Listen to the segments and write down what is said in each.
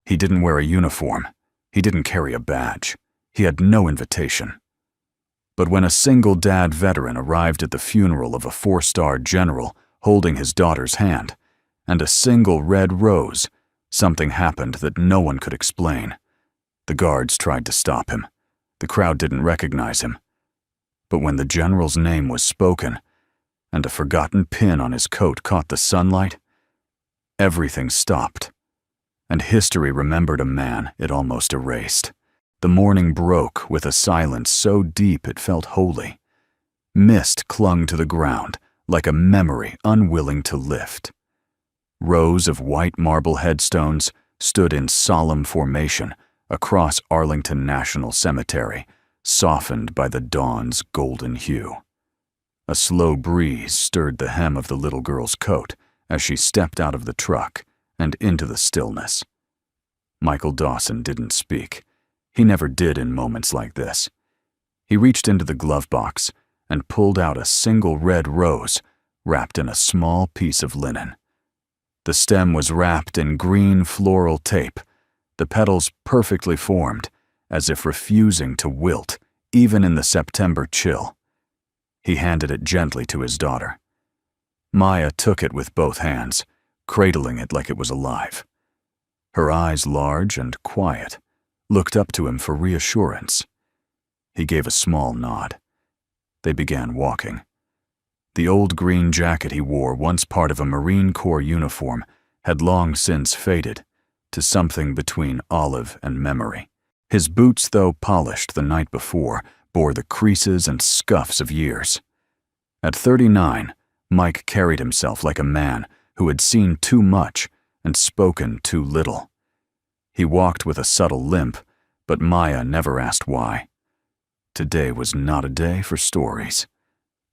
He didn't wear a uniform. He didn't carry a badge. He had no invitation. But when a single-dad veteran arrived at the funeral of a 4-star general holding his daughter's hand, and a single red rose, something happened that no one could explain. The guards tried to stop him. The crowd didn't recognize him. But when the general's name was spoken, and a forgotten pin on his coat caught the sunlight, everything stopped, and history remembered a man it almost erased. The morning broke with a silence so deep it felt holy. Mist clung to the ground like a memory unwilling to lift. Rows of white marble headstones stood in solemn formation across Arlington National Cemetery, softened by the dawn's golden hue. A slow breeze stirred the hem of the little girl's coat as she stepped out of the truck and into the stillness. Michael Dawson didn't speak. He never did in moments like this. He reached into the glove box and pulled out a single red rose wrapped in a small piece of linen. The stem was wrapped in green floral tape, the petals perfectly formed, as if refusing to wilt even in the September chill. He handed it gently to his daughter. Maya took it with both hands, cradling it like it was alive. Her eyes, large and quiet, looked up to him for reassurance. He gave a small nod. They began walking. The old green jacket he wore, once part of a Marine Corps uniform, had long since faded to something between olive and memory. His boots, though polished the night before, bore the creases and scuffs of years. At 39, Mike carried himself like a man who had seen too much and spoken too little. He walked with a subtle limp, but Maya never asked why. Today was not a day for stories.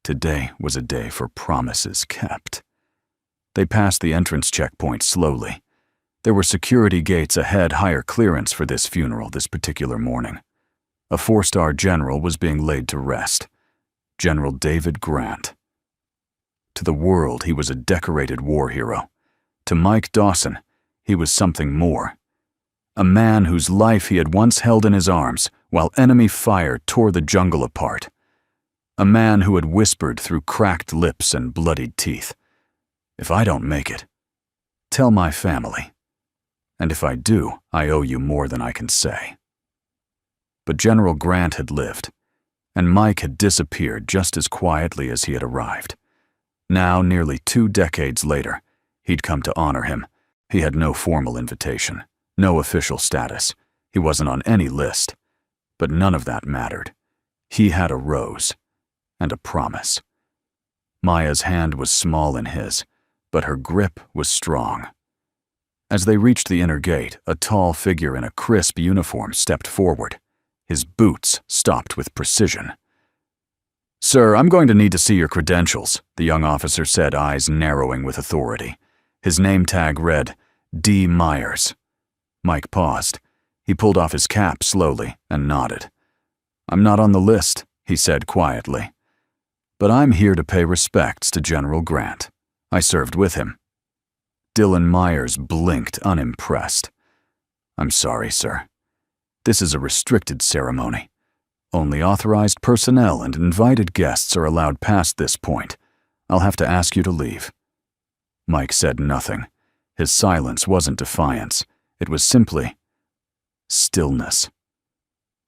Today was a day for promises kept. They passed the entrance checkpoint slowly. There were security gates ahead, higher clearance for this funeral this particular morning. A 4-star general was being laid to rest. General David Grant. To the world, he was a decorated war hero. To Mike Dawson, he was something more. A man whose life he had once held in his arms while enemy fire tore the jungle apart. A man who had whispered through cracked lips and bloodied teeth, "If I don't make it, tell my family. And if I do, I owe you more than I can say." But General Grant had lived, and Mike had disappeared just as quietly as he had arrived. Now, nearly 2 decades later, he'd come to honor him. He had no formal invitation, no official status. He wasn't on any list. But none of that mattered. He had a rose and a promise. Maya's hand was small in his, but her grip was strong. As they reached the inner gate, a tall figure in a crisp uniform stepped forward. His boots stopped with precision. "Sir, I'm going to need to see your credentials," the young officer said, eyes narrowing with authority. His name tag read, D. Myers. Mike paused. He pulled off his cap slowly and nodded. "I'm not on the list," he said quietly. "But I'm here to pay respects to General Grant. I served with him." Dylan Myers blinked, unimpressed. "I'm sorry, sir. This is a restricted ceremony. Only authorized personnel and invited guests are allowed past this point. I'll have to ask you to leave." Mike said nothing. His silence wasn't defiance. It was simply stillness.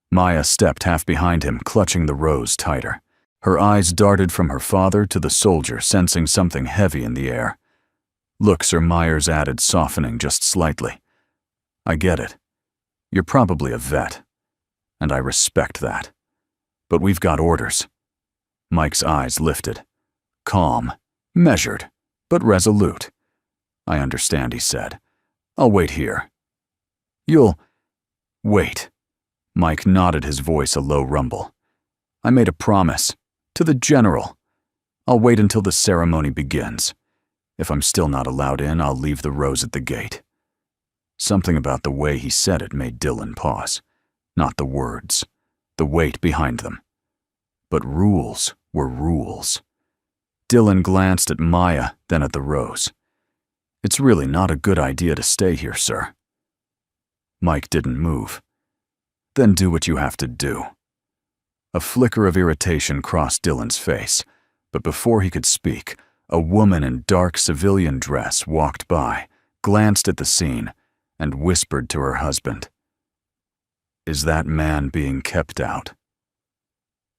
Maya stepped half behind him, clutching the rose tighter. Her eyes darted from her father to the soldier, sensing something heavy in the air. "Look," Sir Myers added, softening just slightly. "I get it. You're probably a vet, and I respect that. But we've got orders." Mike's eyes lifted. Calm, measured, but resolute. "I understand," he said. "I'll wait here." "You'll wait." Mike nodded, his voice a low rumble. "I made a promise. To the general. I'll wait until the ceremony begins. If I'm still not allowed in, I'll leave the rose at the gate." Something about the way he said it made Dylan pause. Not the words, the weight behind them. But rules were rules. Dylan glanced at Maya, then at the rose. "It's really not a good idea to stay here, sir." Mike didn't move. Then do what you have to do. A flicker of irritation crossed Dylan's face, but before he could speak, a woman in dark civilian dress walked by, glanced at the scene, and whispered to her husband, "Is that man being kept out?"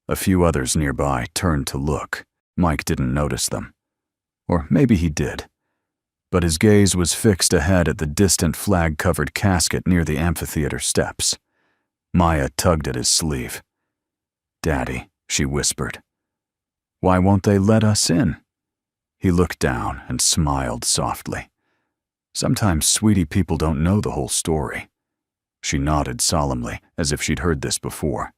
A few others nearby turned to look. Mike didn't notice them. Or maybe he did. But his gaze was fixed ahead at the distant flag-covered casket near the amphitheater steps. Maya tugged at his sleeve. "Daddy," she whispered. "Why won't they let us in?" He looked down and smiled softly. "Sometimes sweetie people don't know the whole story." She nodded solemnly, as if she'd heard this before.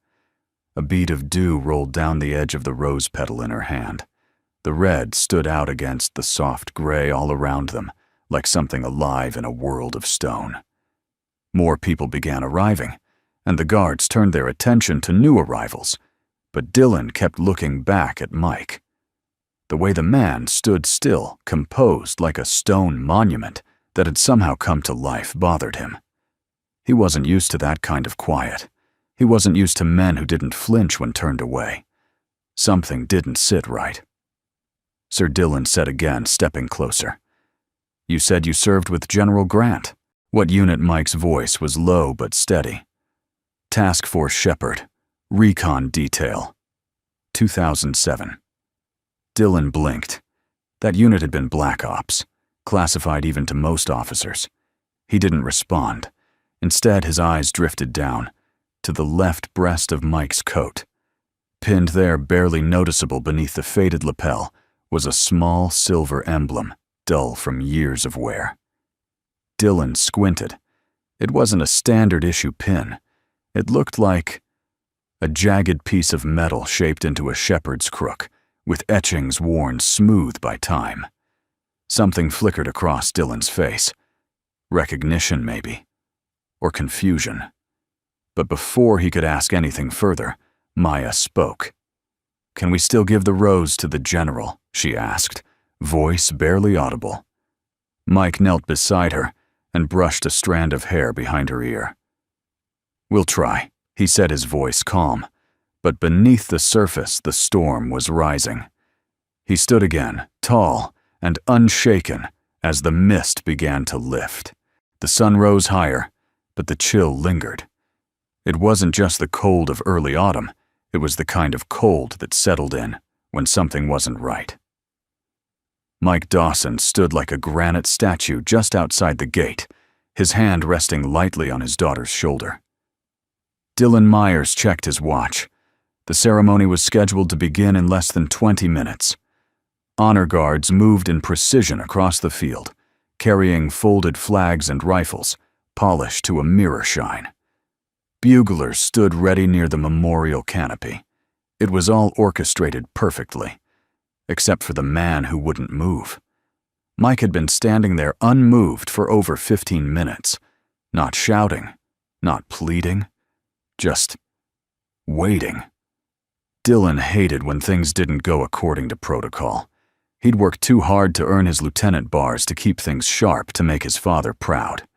A bead of dew rolled down the edge of the rose petal in her hand. The red stood out against the soft gray all around them, like something alive in a world of stone. More people began arriving, and the guards turned their attention to new arrivals, but Dylan kept looking back at Mike. The way the man stood still, composed like a stone monument that had somehow come to life, bothered him. He wasn't used to that kind of quiet. He wasn't used to men who didn't flinch when turned away. Something didn't sit right. Sir Dylan said again, stepping closer. "You said you served with General Grant." What unit? Mike's voice was low but steady. "Task Force Shepherd, Recon Detail, 2007. Dylan blinked. That unit had been Black Ops, classified even to most officers. He didn't respond. Instead, his eyes drifted down, to the left breast of Mike's coat. Pinned there, barely noticeable beneath the faded lapel, was a small silver emblem, dull from years of wear. Dylan squinted. It wasn't a standard-issue pin. It looked like a jagged piece of metal shaped into a shepherd's crook, with etchings worn smooth by time. Something flickered across Dylan's face. Recognition, maybe. Or confusion. But before he could ask anything further, Maya spoke. "Can we still give the rose to the general?" she asked, voice barely audible. Mike knelt beside her and brushed a strand of hair behind her ear. "We'll try," he said, his voice calm, but beneath the surface the storm was rising. He stood again, tall and unshaken, as the mist began to lift. The sun rose higher, but the chill lingered. It wasn't just the cold of early autumn, it was the kind of cold that settled in when something wasn't right. Mike Dawson stood like a granite statue just outside the gate, his hand resting lightly on his daughter's shoulder. Dylan Myers checked his watch. The ceremony was scheduled to begin in less than 20 minutes. Honor guards moved in precision across the field, carrying folded flags and rifles, polished to a mirror shine. Buglers stood ready near the memorial canopy. It was all orchestrated perfectly, except for the man who wouldn't move. Mike had been standing there unmoved for over 15 minutes, not shouting, not pleading, just waiting. Dylan hated when things didn't go according to protocol. He'd worked too hard to earn his lieutenant bars to keep things sharp to make his father proud.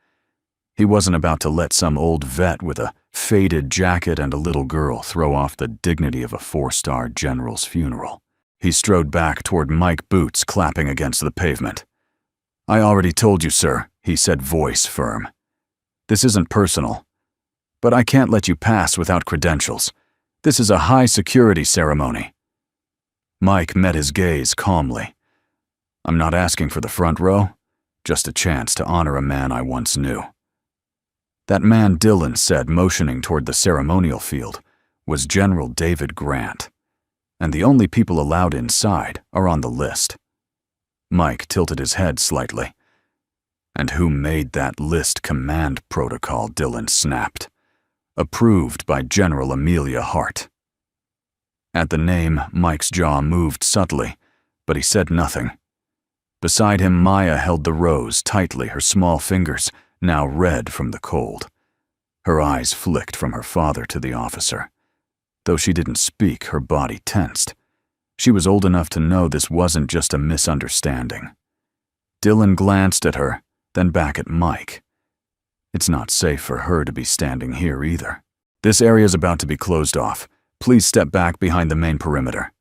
He wasn't about to let some old vet with a faded jacket and a little girl throw off the dignity of a 4-star general's funeral. He strode back toward Mike, boots clapping against the pavement. "I already told you, sir," he said, voice firm. "This isn't personal. But I can't let you pass without credentials. This is a high-security ceremony." Mike met his gaze calmly. "I'm not asking for the front row, just a chance to honor a man I once knew." That man, Dylan said, motioning toward the ceremonial field, was General David Grant, and the only people allowed inside are on the list. Mike tilted his head slightly. "And who made that list command protocol?" Dylan snapped. "Approved by General Amelia Hart." At the name, Mike's jaw moved subtly, but he said nothing. Beside him, Maya held the rose tightly, her small fingers now red from the cold. Her eyes flicked from her father to the officer. Though she didn't speak, her body tensed. She was old enough to know this wasn't just a misunderstanding. Dylan glanced at her, then back at Mike. It's not safe for her to be standing here either. This area's about to be closed off. Please step back behind the main perimeter.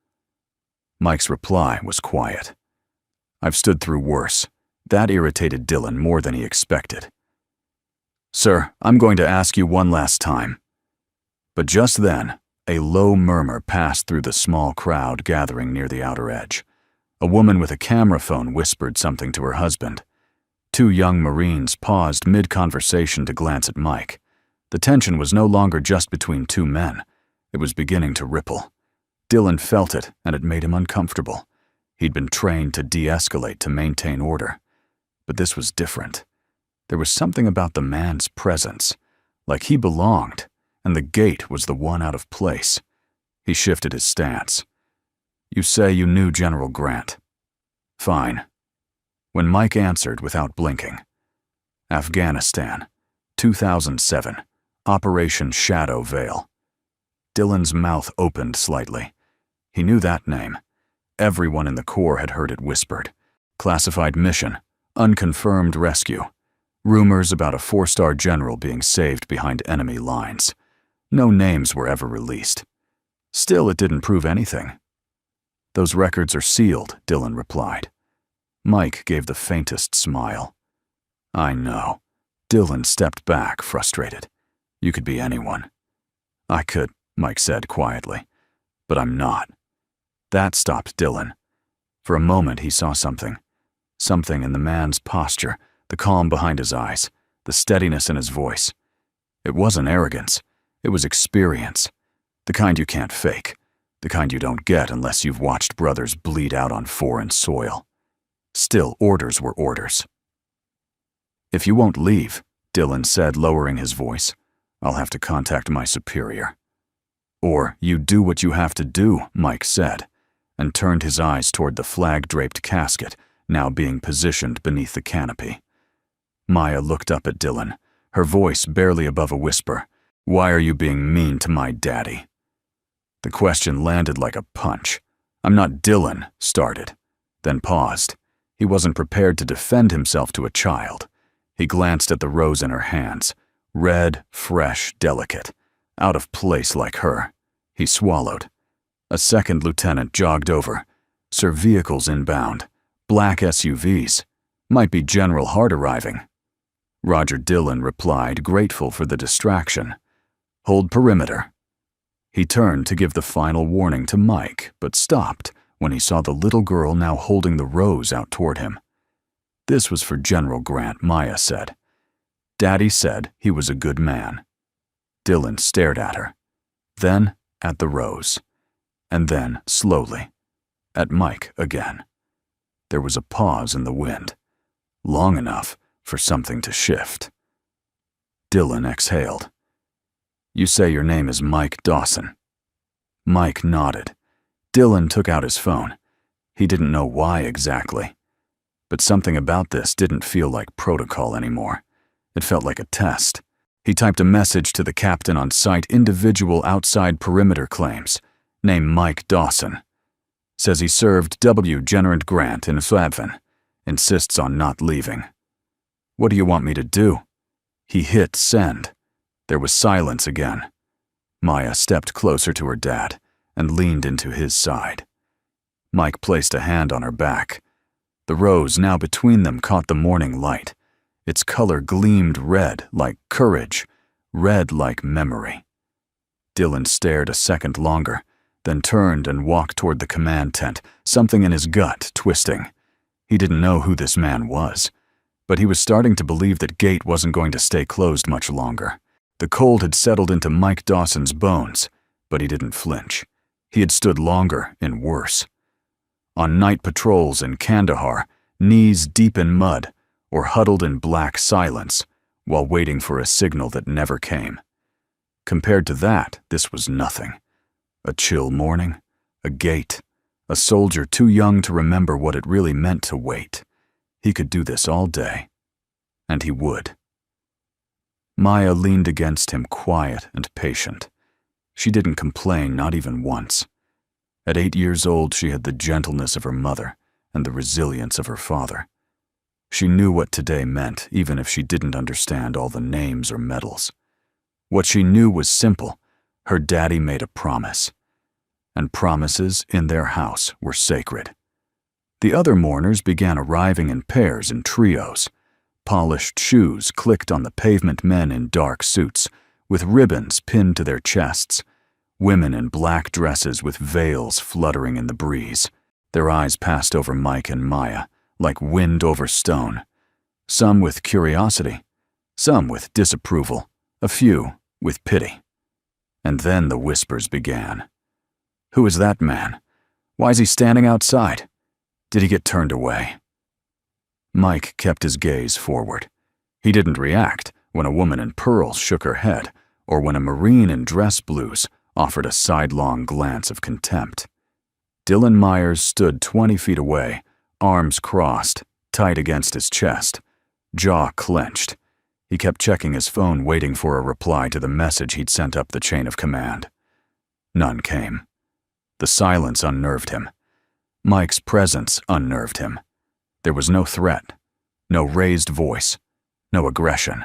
Mike's reply was quiet. I've stood through worse. That irritated Dylan more than he expected. Sir, I'm going to ask you one last time. But just then, a low murmur passed through the small crowd gathering near the outer edge. A woman with a camera phone whispered something to her husband. Two young Marines paused mid-conversation to glance at Mike. The tension was no longer just between two men. It was beginning to ripple. Dylan felt it, and it made him uncomfortable. He'd been trained to de-escalate to maintain order. But this was different. There was something about the man's presence, like he belonged, and the gate was the one out of place. He shifted his stance. You say you knew General Grant. Fine. When Mike answered without blinking. Afghanistan, 2007, Operation Shadow Veil. Dylan's mouth opened slightly. He knew that name. Everyone in the Corps had heard it whispered. Classified mission, unconfirmed rescue. Rumors about a 4-star general being saved behind enemy lines. No names were ever released. Still, it didn't prove anything. Those records are sealed, Dylan replied. Mike gave the faintest smile. I know. Dylan stepped back, frustrated. You could be anyone. I could, Mike said quietly. But I'm not. That stopped Dylan. For a moment he saw something. Something in the man's posture, the calm behind his eyes, the steadiness in his voice. It wasn't arrogance. It was experience. The kind you can't fake. The kind you don't get unless you've watched brothers bleed out on foreign soil. Still, orders were orders. If you won't leave, Dylan said, lowering his voice, I'll have to contact my superior. Or you do what you have to do, Mike said, and turned his eyes toward the flag-draped casket, now being positioned beneath the canopy. Maya looked up at Dylan, her voice barely above a whisper. Why are you being mean to my daddy? The question landed like a punch. I'm not Dylan, started, then paused. He wasn't prepared to defend himself to a child. He glanced at the rose in her hands, red, fresh, delicate, out of place like her. He swallowed. A second lieutenant jogged over. Sir, vehicles inbound. Black SUVs. Might be General Hart arriving. Roger, Dylan replied, grateful for the distraction. Hold perimeter. He turned to give the final warning to Mike, but stopped when he saw the little girl now holding the rose out toward him. This was for General Grant, Maya said. Daddy said he was a good man. Dylan stared at her, then at the rose, and then, slowly, at Mike again. There was a pause in the wind, long enough for something to shift. Dylan exhaled. You say your name is Mike Dawson. Mike nodded. Dylan took out his phone. He didn't know why exactly. But something about this didn't feel like protocol anymore. It felt like a test. He typed a message to the captain on site, individual outside perimeter claims. Name Mike Dawson. Says he served W. General Grant in Flavin. Insists on not leaving. What do you want me to do? He hit send. There was silence again. Maya stepped closer to her dad and leaned into his side. Mike placed a hand on her back. The rose now between them caught the morning light. Its color gleamed red like courage, red like memory. Dylan stared a second longer, then turned and walked toward the command tent, something in his gut twisting. He didn't know who this man was, but he was starting to believe that gate wasn't going to stay closed much longer. The cold had settled into Mike Dawson's bones, but he didn't flinch. He had stood longer and worse. On night patrols in Kandahar, knees deep in mud, or huddled in black silence, while waiting for a signal that never came. Compared to that, this was nothing. A chill morning, a gate, a soldier too young to remember what it really meant to wait. He could do this all day, and he would. Maya leaned against him, quiet and patient. She didn't complain, not even once. At 8 years old, she had the gentleness of her mother and the resilience of her father. She knew what today meant, even if she didn't understand all the names or medals. What she knew was simple. Her daddy made a promise. And promises in their house were sacred. The other mourners began arriving in pairs and trios. Polished shoes clicked on the pavement, men in dark suits, with ribbons pinned to their chests, women in black dresses with veils fluttering in the breeze. Their eyes passed over Mike and Maya, like wind over stone, some with curiosity, some with disapproval, a few with pity. And then the whispers began. Who is that man? Why is he standing outside? Did he get turned away? Mike kept his gaze forward. He didn't react when a woman in pearls shook her head, or when a Marine in dress blues offered a sidelong glance of contempt. Dylan Myers stood 20 feet away, arms crossed, tight against his chest, jaw clenched. He kept checking his phone, waiting for a reply to the message he'd sent up the chain of command. None came. The silence unnerved him. Mike's presence unnerved him. There was no threat, no raised voice, no aggression.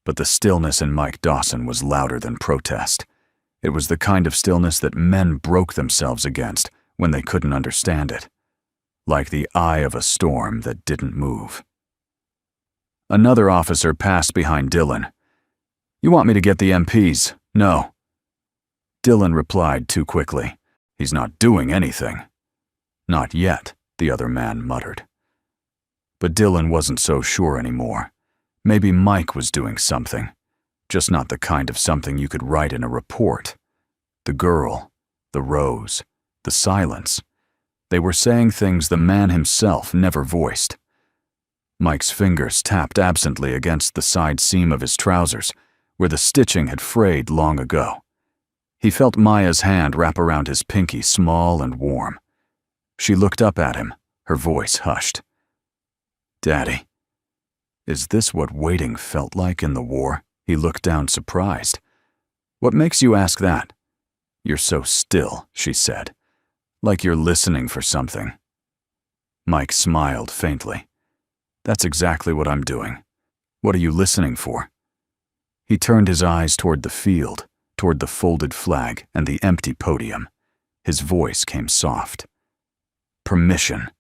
But the stillness in Mike Dawson was louder than protest. It was the kind of stillness that men broke themselves against when they couldn't understand it, like the eye of a storm that didn't move. Another officer passed behind Dylan. You want me to get the MPs? No. Dylan replied too quickly. He's not doing anything. Not yet, the other man muttered. But Dylan wasn't so sure anymore. Maybe Mike was doing something, just not the kind of something you could write in a report. The girl, the rose, the silence. They were saying things the man himself never voiced. Mike's fingers tapped absently against the side seam of his trousers, where the stitching had frayed long ago. He felt Maya's hand wrap around his pinky, small and warm. She looked up at him, her voice hushed. Daddy, is this what waiting felt like in the war? He looked down, surprised. What makes you ask that? You're so still, she said, like you're listening for something. Mike smiled faintly. That's exactly what I'm doing. What are you listening for? He turned his eyes toward the field, toward the folded flag and the empty podium. His voice came soft. Permission.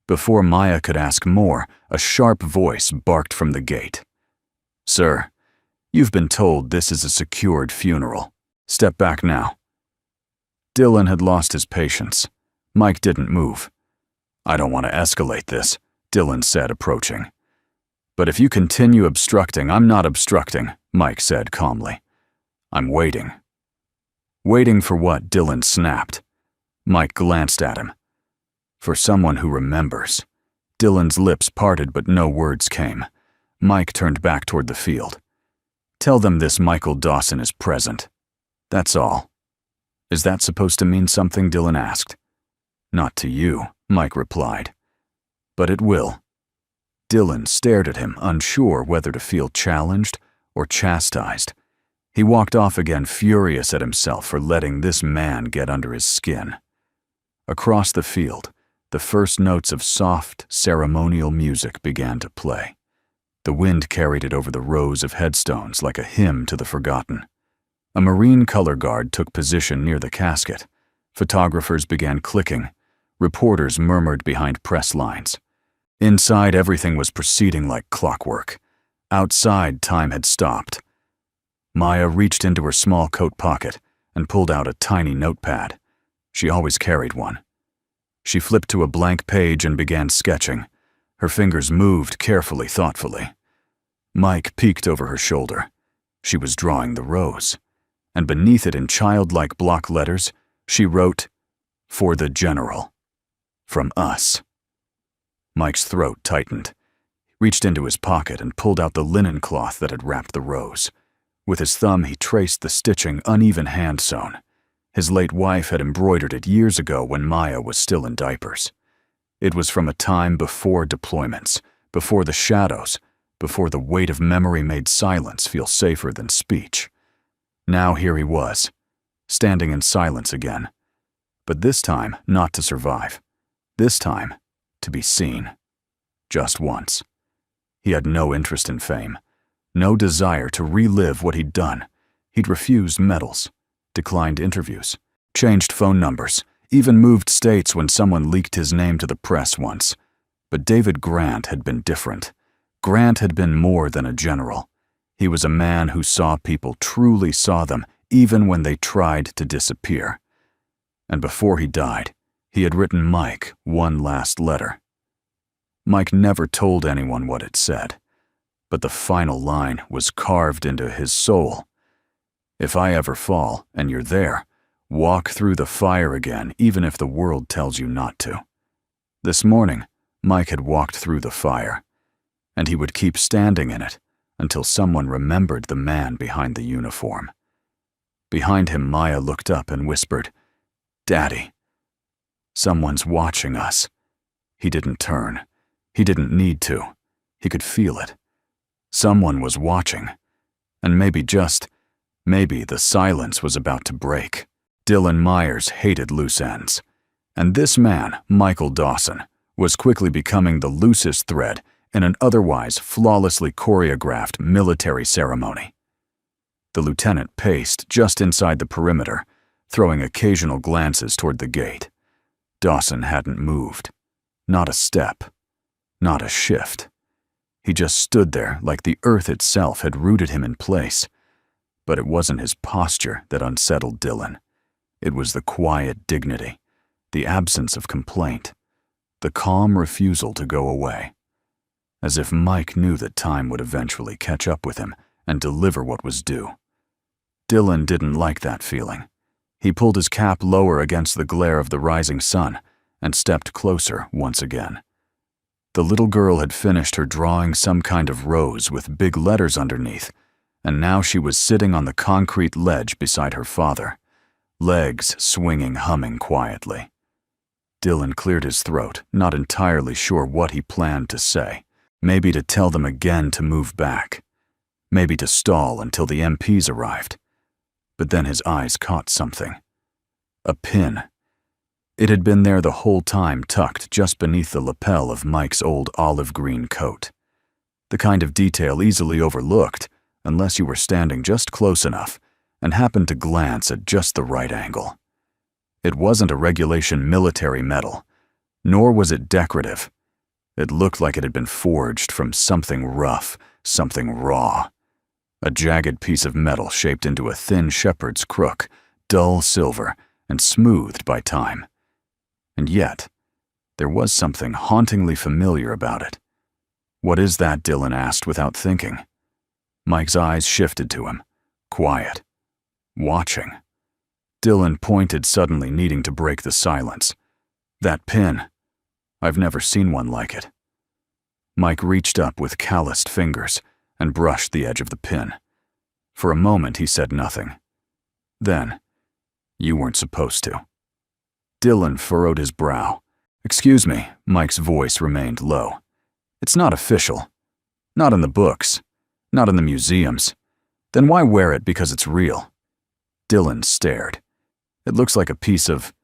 Before Maya could ask more, a sharp voice barked from the gate. Sir, you've been told this is a secured funeral. Step back now. Dylan had lost his patience. Mike didn't move. I don't want to escalate this, Dylan said, approaching. But if you continue obstructing, I'm not obstructing, Mike said calmly. I'm waiting. Waiting for what? Dylan snapped. Mike glanced at him. For someone who remembers. Dylan's lips parted, but no words came. Mike turned back toward the field. Tell them this Michael Dawson is present. That's all. Is that supposed to mean something? Dylan asked. Not to you, Mike replied. But it will. Dylan stared at him, unsure whether to feel challenged or chastised. He walked off again, furious at himself for letting this man get under his skin. Across the field, the first notes of soft, ceremonial music began to play. The wind carried it over the rows of headstones like a hymn to the forgotten. A Marine color guard took position near the casket. Photographers began clicking. Reporters murmured behind press lines. Inside, everything was proceeding like clockwork. Outside, time had stopped. Maya reached into her small coat pocket and pulled out a tiny notepad. She always carried one. She flipped to a blank page and began sketching. Her fingers moved carefully, thoughtfully. Mike peeked over her shoulder. She was drawing the rose. And beneath it, in childlike block letters, she wrote, "For the General. From us." Mike's throat tightened. He reached into his pocket and pulled out the linen cloth that had wrapped the rose. With his thumb, he traced the stitching, uneven hand-sewn. His late wife had embroidered it years ago when Maya was still in diapers. It was from a time before deployments, before the shadows, before the weight of memory made silence feel safer than speech. Now here he was, standing in silence again. But this time, not to survive. This time, to be seen. just once. He had no interest in fame, no desire to relive what he'd done. He'd refused medals, declined interviews, changed phone numbers, even moved states when someone leaked his name to the press once. But David Grant had been different. Grant had been more than a general. He was a man who saw people, truly saw them, even when they tried to disappear. And before he died, he had written Mike one last letter. Mike never told anyone what it said, but the final line was carved into his soul. If I ever fall, and you're there, walk through the fire again, even if the world tells you not to. This morning, Mike had walked through the fire, and he would keep standing in it until someone remembered the man behind the uniform. Behind him, Maya looked up and whispered, "Daddy, someone's watching us." He didn't turn. He didn't need to. He could feel it. Someone was watching, and maybe the silence was about to break. Dylan Myers hated loose ends, and this man, Michael Dawson, was quickly becoming the loosest thread in an otherwise flawlessly choreographed military ceremony. The lieutenant paced just inside the perimeter, throwing occasional glances toward the gate. Dawson hadn't moved. Not a step. Not a shift. He just stood there like the earth itself had rooted him in place. But it wasn't his posture that unsettled Dylan. It was the quiet dignity, the absence of complaint, the calm refusal to go away. As if Mike knew that time would eventually catch up with him and deliver what was due. Dylan didn't like that feeling. He pulled his cap lower against the glare of the rising sun and stepped closer once again. The little girl had finished her drawing some kind of rose with big letters underneath, and now she was sitting on the concrete ledge beside her father, legs swinging, humming quietly. Dylan cleared his throat, not entirely sure what he planned to say. Maybe to tell them again to move back. Maybe to stall until the MPs arrived. But then his eyes caught something. A pin. It had been there the whole time, tucked just beneath the lapel of Mike's old olive green coat. The kind of detail easily overlooked unless you were standing just close enough and happened to glance at just the right angle. It wasn't a regulation military medal, nor was it decorative. It looked like it had been forged from something rough, something raw. A jagged piece of metal shaped into a thin shepherd's crook, dull silver and smoothed by time. And yet, there was something hauntingly familiar about it. "What is that?" Dylan asked without thinking. Mike's eyes shifted to him, quiet, watching. Dylan pointed, suddenly needing to break the silence. "That pin. I've never seen one like it." Mike reached up with calloused fingers and brushed the edge of the pin. For a moment, he said nothing. Then, "You weren't supposed to." Dylan furrowed his brow. "Excuse me," Mike's voice remained low. "It's not official. Not in the books. Not in the museums. Then why wear it because it's real?" Dylan stared. "It looks like a piece of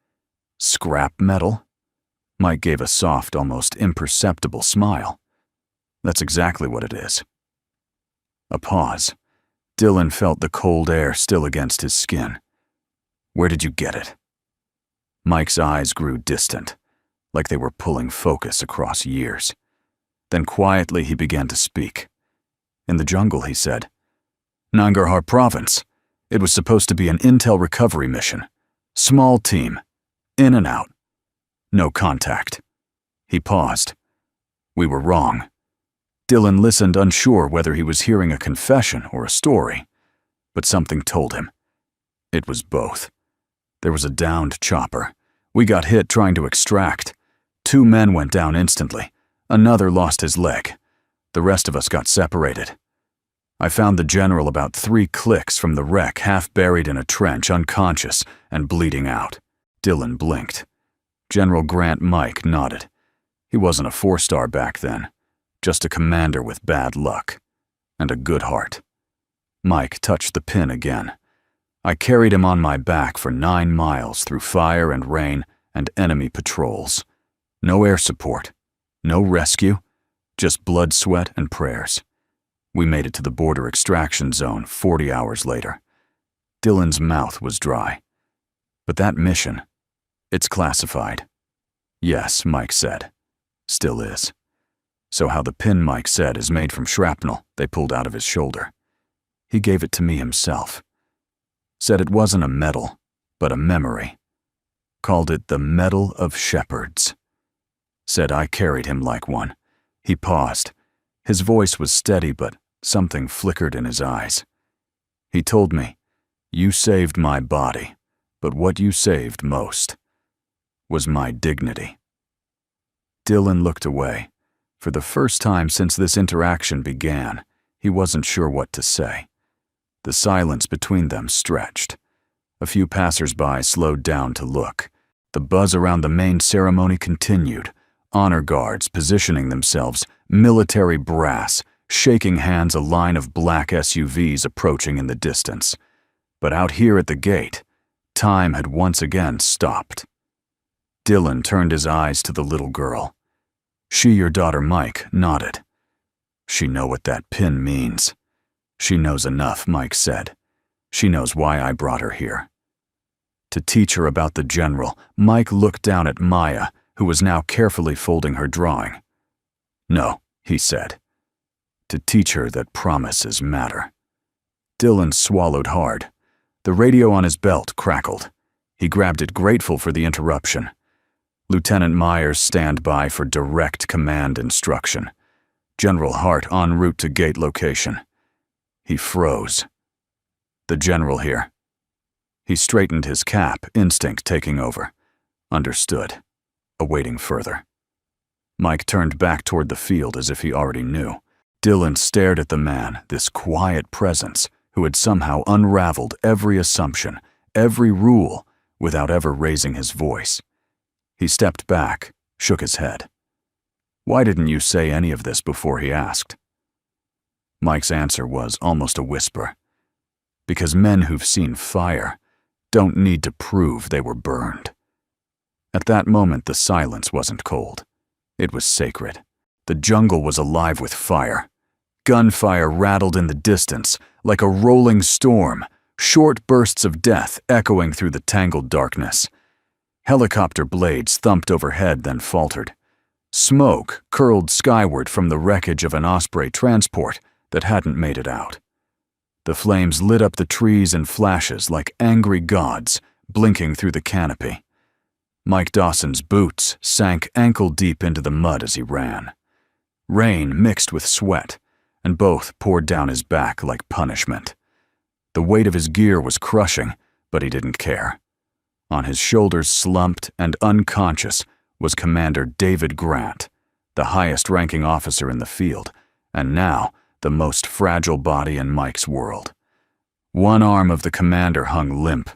scrap metal." Mike gave a soft, almost imperceptible smile. "That's exactly what it is." A pause. Dylan felt the cold air still against his skin. "Where did you get it?" Mike's eyes grew distant, like they were pulling focus across years. Then quietly he began to speak. "In the jungle," he said. "Nangarhar province. It was supposed to be an intel recovery mission. Small team. In and out. No contact." He paused. "We were wrong." Dylan listened, unsure whether he was hearing a confession or a story. But something told him. It was both. There was a downed chopper. We got hit trying to extract. 2 men went down instantly. Another lost his leg. The rest of us got separated. I found the general about 3 clicks from the wreck, half buried in a trench, unconscious and bleeding out. Dylan blinked. General Grant Mike nodded. He wasn't a 4-star back then, just a commander with bad luck and a good heart. Mike touched the pin again. "I carried him on my back for 9 miles through fire and rain and enemy patrols. No air support, no rescue, Just blood, sweat, and prayers. We made it to the border extraction zone 40 hours later. Dylan's mouth was dry. But that mission, it's classified. Yes, Mike said. Still is. So how the pin Mike said is made from shrapnel they pulled out of his shoulder. He gave it to me himself. Said it wasn't a medal, but a memory. Called it the Medal of Shepherds. Said I carried him like one. He paused. His voice was steady, but something flickered in his eyes. He told me, "You saved my body, but what you saved most was my dignity." Dylan looked away. For the first time since this interaction began, he wasn't sure what to say. The silence between them stretched. A few passers-by slowed down to look. The buzz around the main ceremony continued. Honor guards positioning themselves, military brass, shaking hands, a line of black SUVs approaching in the distance. But out here at the gate, time had once again stopped. Dylan turned his eyes to the little girl. She, your daughter Mike, nodded. She know what that pin means. She knows enough, Mike said. She knows why I brought her here. To teach her about the general, Mike looked down at Maya, who was now carefully folding her drawing. No, he said. To teach her that promises matter. Dylan swallowed hard. The radio on his belt crackled. He grabbed it, grateful for the interruption. Lieutenant Myers stand by for direct command instruction. General Hart en route to gate location. He froze. The general here. He straightened his cap, instinct taking over. Understood. Awaiting further. Mike turned back toward the field as if he already knew. Dylan stared at the man, this quiet presence, who had somehow unraveled every assumption, every rule, without ever raising his voice. He stepped back, shook his head. Why didn't you say any of this before he asked? Mike's answer was almost a whisper. Because men who've seen fire don't need to prove they were burned. At that moment, the silence wasn't cold. It was sacred. The jungle was alive with fire. Gunfire rattled in the distance, like a rolling storm, short bursts of death echoing through the tangled darkness. Helicopter blades thumped overhead, then faltered. Smoke curled skyward from the wreckage of an Osprey transport that hadn't made it out. The flames lit up the trees in flashes like angry gods, blinking through the canopy. Mike Dawson's boots sank ankle-deep into the mud as he ran. Rain mixed with sweat, and both poured down his back like punishment. The weight of his gear was crushing, but he didn't care. On his shoulders, slumped and unconscious, was Commander David Grant, the highest-ranking officer in the field, and now the most fragile body in Mike's world. One arm of the commander hung limp,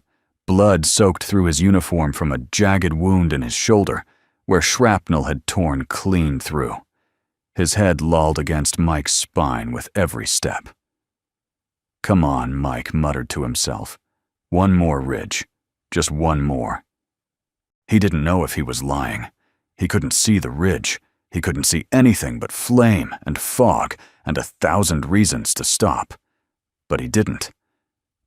blood soaked through his uniform from a jagged wound in his shoulder, where shrapnel had torn clean through. His head lolled against Mike's spine with every step. "Come on," Mike muttered to himself. "One more ridge. Just one more." He didn't know if he was lying. He couldn't see the ridge. He couldn't see anything but flame and fog and 1,000 reasons to stop. But he didn't.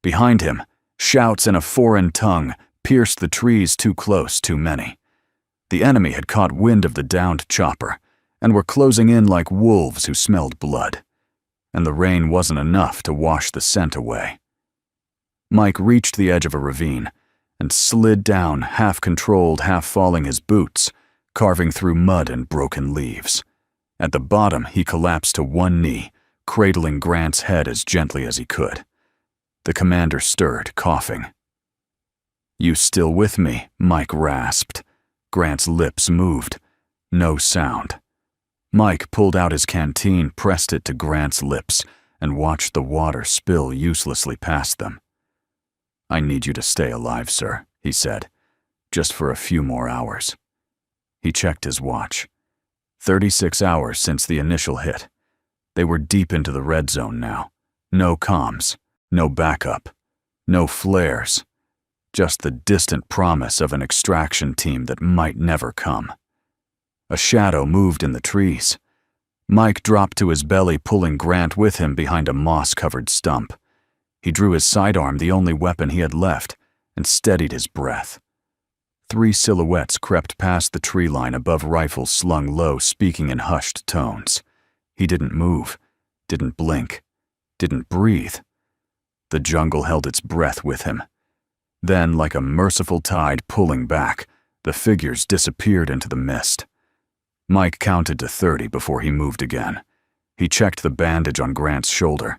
Behind him, shouts in a foreign tongue pierced the trees. Too close, too many. The enemy had caught wind of the downed chopper and were closing in like wolves who smelled blood. And the rain wasn't enough to wash the scent away. Mike reached the edge of a ravine and slid down, half-controlled, half-falling his boots, carving through mud and broken leaves. At the bottom, he collapsed to one knee, cradling Grant's head as gently as he could. The commander stirred, coughing. "You still with me?" Mike rasped. Grant's lips moved. No sound. Mike pulled out his canteen, pressed it to Grant's lips, and watched the water spill uselessly past them. "I need you to stay alive, sir," he said. "Just for a few more hours." He checked his watch. 36 hours since the initial hit. They were deep into the red zone now. No comms, no backup, no flares. Just the distant promise of an extraction team that might never come. A shadow moved in the trees. Mike dropped to his belly, pulling Grant with him behind a moss-covered stump. He drew his sidearm, the only weapon he had left, and steadied his breath. 3 silhouettes crept past the tree line above rifles slung low, speaking in hushed tones. He didn't move, didn't blink, didn't breathe. The jungle held its breath with him. Then, like a merciful tide pulling back, the figures disappeared into the mist. Mike counted to 30 before he moved again. He checked the bandage on Grant's shoulder.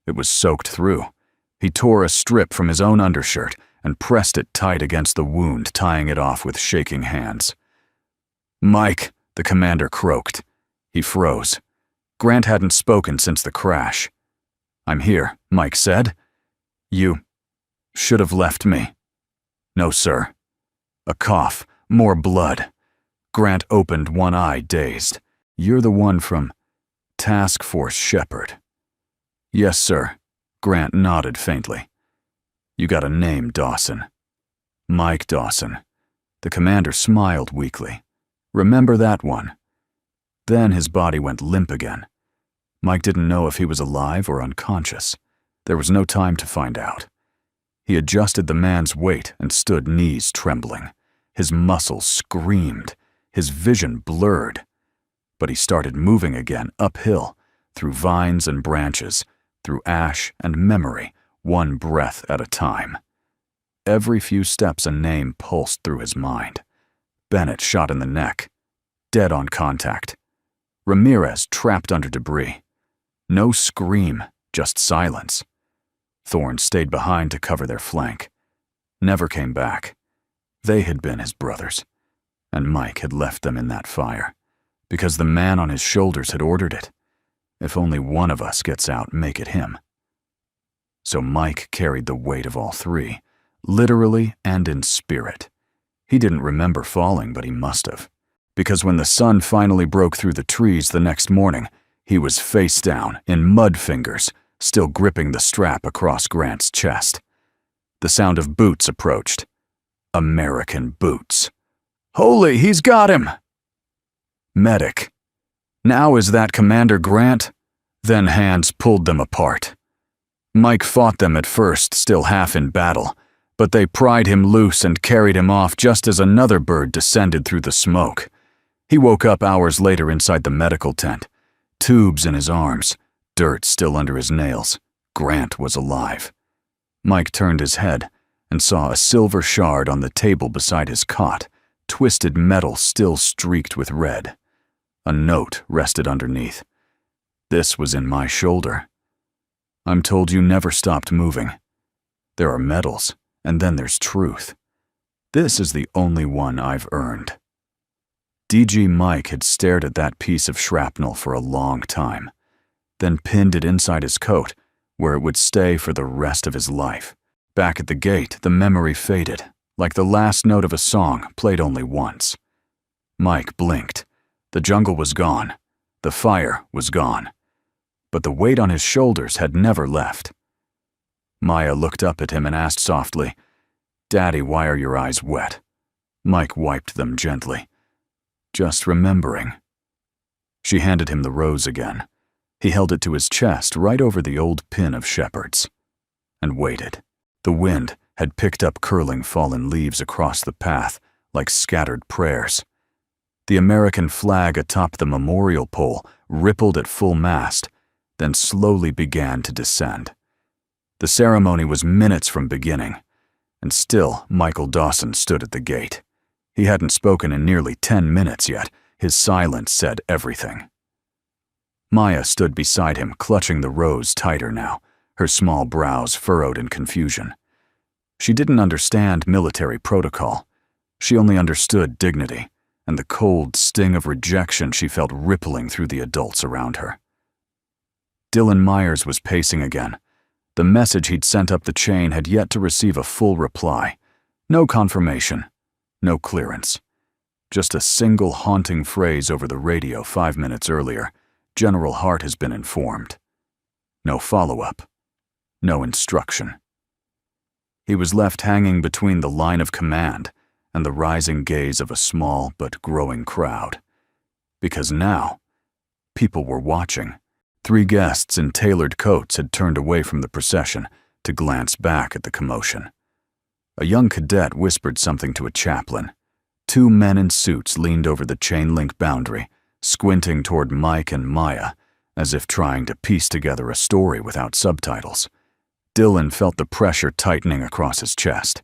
It was soaked through. He tore a strip from his own undershirt and pressed it tight against the wound, tying it off with shaking hands. "Mike," the commander croaked. He froze. Grant hadn't spoken since the crash. "I'm here," Mike said. "You should have left me." "No, sir." A cough, more blood. Grant opened one eye, dazed. "You're the one from Task Force Shepherd." "Yes, sir." Grant nodded faintly. "You got a name, Dawson." "Mike Dawson." The commander smiled weakly. "Remember that one." Then his body went limp again. Mike didn't know if he was alive or unconscious. There was no time to find out. He adjusted the man's weight and stood, knees trembling. His muscles screamed. His vision blurred. But he started moving again, uphill, through vines and branches, through ash and memory, one breath at a time. Every few steps a name pulsed through his mind. Bennett shot in the neck. Dead on contact. Ramirez trapped under debris. No scream, just silence. Thorne stayed behind to cover their flank. Never came back. They had been his brothers. And Mike had left them in that fire, because the man on his shoulders had ordered it. If only one of us gets out, make it him. So Mike carried the weight of all 3, literally and in spirit. He didn't remember falling, but he must have, because when the sun finally broke through the trees the next morning, he was face down, in mud fingers, still gripping the strap across Grant's chest. The sound of boots approached. American boots. "Holy, he's got him!" Medic. Now is that Commander Grant? Then hands pulled them apart. Mike fought them at first, still half in battle, but they pried him loose and carried him off just as another bird descended through the smoke. He woke up hours later inside the medical tent. Tubes in his arms, dirt still under his nails. Grant was alive. Mike turned his head and saw a silver shard on the table beside his cot, twisted metal still streaked with red. A note rested underneath. "This was in my shoulder. I'm told you never stopped moving. There are medals, and then there's truth. This is the only one I've earned." DG Mike had stared at that piece of shrapnel for a long time, then pinned it inside his coat, where it would stay for the rest of his life. Back at the gate, the memory faded, like the last note of a song played only once. Mike blinked. The jungle was gone. The fire was gone. But the weight on his shoulders had never left. Maya looked up at him and asked softly, "Daddy, why are your eyes wet?" Mike wiped them gently. "Just remembering." She handed him the rose again. He held it to his chest right over the old pin of Shepherd's, and waited. The wind had picked up curling fallen leaves across the path like scattered prayers. The American flag atop the memorial pole rippled at full mast, then slowly began to descend. The ceremony was minutes from beginning, and still Michael Dawson stood at the gate. He hadn't spoken in nearly 10 minutes yet. His silence said everything. Maya stood beside him, clutching the rose tighter now, her small brows furrowed in confusion. She didn't understand military protocol. She only understood dignity, and the cold sting of rejection she felt rippling through the adults around her. Dylan Myers was pacing again. The message he'd sent up the chain had yet to receive a full reply. No confirmation, no clearance. Just a single haunting phrase over the radio 5 minutes earlier. "General Hart has been informed." No follow-up. No instruction. He was left hanging between the line of command and the rising gaze of a small but growing crowd. Because now, people were watching. 3 guests in tailored coats had turned away from the procession to glance back at the commotion. A young cadet whispered something to a chaplain. 2 men in suits leaned over the chain-link boundary, squinting toward Mike and Maya, as if trying to piece together a story without subtitles. Dylan felt the pressure tightening across his chest.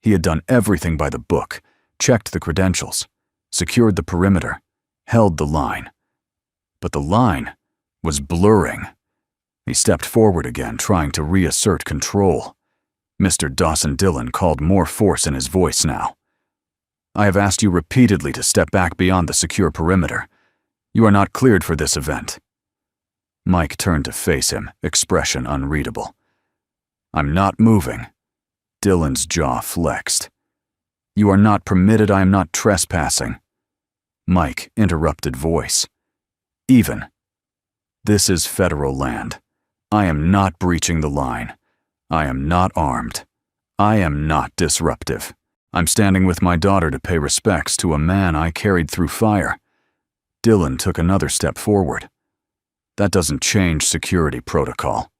He had done everything by the book, checked the credentials, secured the perimeter, held the line. But the line was blurring. He stepped forward again, trying to reassert control. Mr. Dawson Dillon called more force in his voice now. "I have asked you repeatedly to step back beyond the secure perimeter. You are not cleared for this event." Mike turned to face him, expression unreadable. "I'm not moving." Dylan's jaw flexed. "You are not permitted. I am not trespassing." Mike, interrupted voice. "Even. This is federal land. I am not breaching the line. I am not armed. I am not disruptive. I'm standing with my daughter to pay respects to a man I carried through fire." Dylan took another step forward. "That doesn't change security protocol."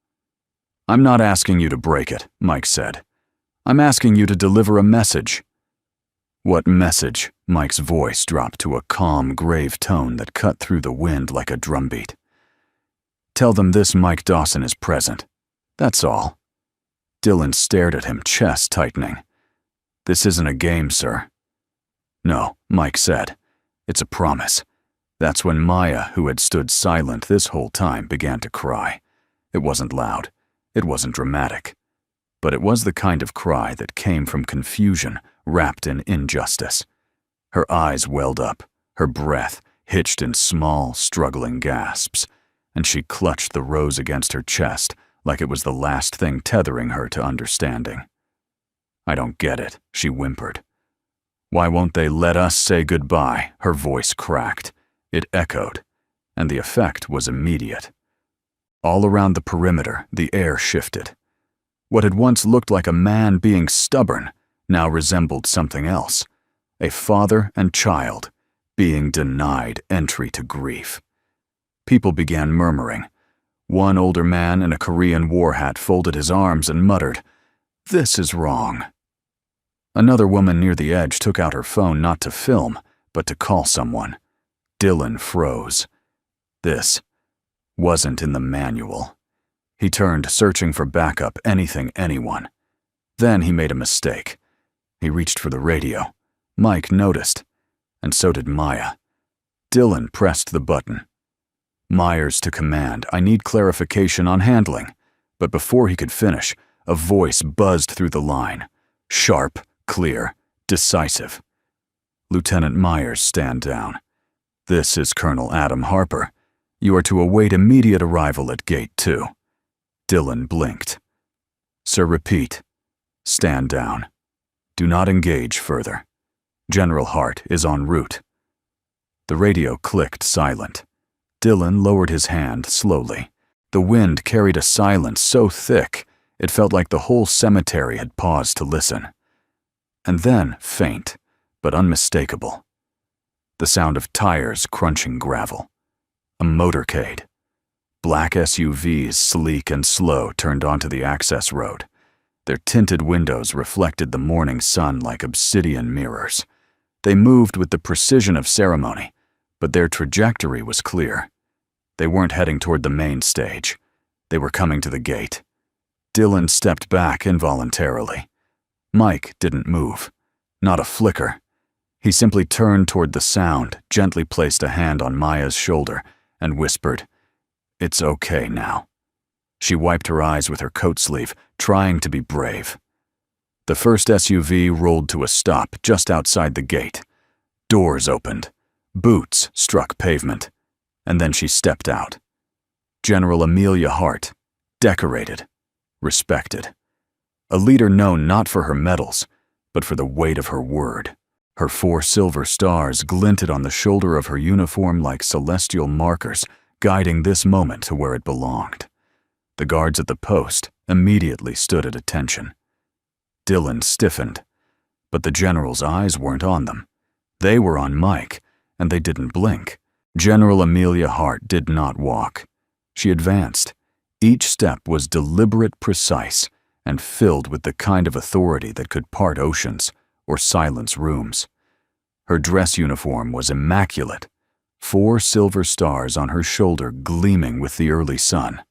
"I'm not asking you to break it," Mike said. "I'm asking you to deliver a message." "What message?" Mike's voice dropped to a calm, grave tone that cut through the wind like a drumbeat. "Tell them this Mike Dawson is present. That's all." Dylan stared at him, chest tightening. "This isn't a game, sir." "No," Mike said. "It's a promise." That's when Maya, who had stood silent this whole time, began to cry. It wasn't loud. It wasn't dramatic. But it was the kind of cry that came from confusion wrapped in injustice. Her eyes welled up, her breath hitched in small, struggling gasps, and she clutched the rose against her chest like it was the last thing tethering her to understanding. "I don't get it," she whimpered. "Why won't they let us say goodbye?" Her voice cracked. It echoed, and the effect was immediate. All around the perimeter, the air shifted. What had once looked like a man being stubborn now resembled something else, a father and child being denied entry to grief. People began murmuring. One older man in a Korean war hat folded his arms and muttered, "This is wrong." Another woman near the edge took out her phone not to film, but to call someone. Dylan froze. This wasn't in the manual. He turned, searching for backup, anything, anyone. Then he made a mistake. He reached for the radio. Mike noticed, and so did Maya. Dylan pressed the button. "Myers to command. I need clarification on handling." But before he could finish, a voice buzzed through the line. Sharp, clear, decisive. "Lieutenant Myers, stand down. This is Colonel Adam Harper. You are to await immediate arrival at Gate 2. Dylan blinked. "Sir, repeat. Stand down. Do not engage further. General Hart is en route." The radio clicked silent. Dylan lowered his hand slowly. The wind carried a silence so thick it felt like the whole cemetery had paused to listen. And then, faint, but unmistakable, the sound of tires crunching gravel. A motorcade. Black SUVs, sleek and slow, turned onto the access road. Their tinted windows reflected the morning sun like obsidian mirrors. They moved with the precision of ceremony, but their trajectory was clear. They weren't heading toward the main stage. They were coming to the gate. Dylan stepped back involuntarily. Mike didn't move. Not a flicker. He simply turned toward the sound, gently placed a hand on Maya's shoulder, and whispered, "It's okay now." She wiped her eyes with her coat sleeve, trying to be brave. The first SUV rolled to a stop just outside the gate. Doors opened. Boots struck pavement. And then she stepped out. General Amelia Hart, decorated, respected. A leader known not for her medals, but for the weight of her word. Her 4 silver stars glinted on the shoulder of her uniform like celestial markers, guiding this moment to where it belonged. The guards at the post immediately stood at attention. Dylan stiffened, but the general's eyes weren't on them. They were on Mike, and they didn't blink. General Amelia Hart did not walk. She advanced. Each step was deliberate, precise, and filled with the kind of authority that could part oceans or silence rooms. Her dress uniform was immaculate, 4 silver stars on her shoulder gleaming with the early sun.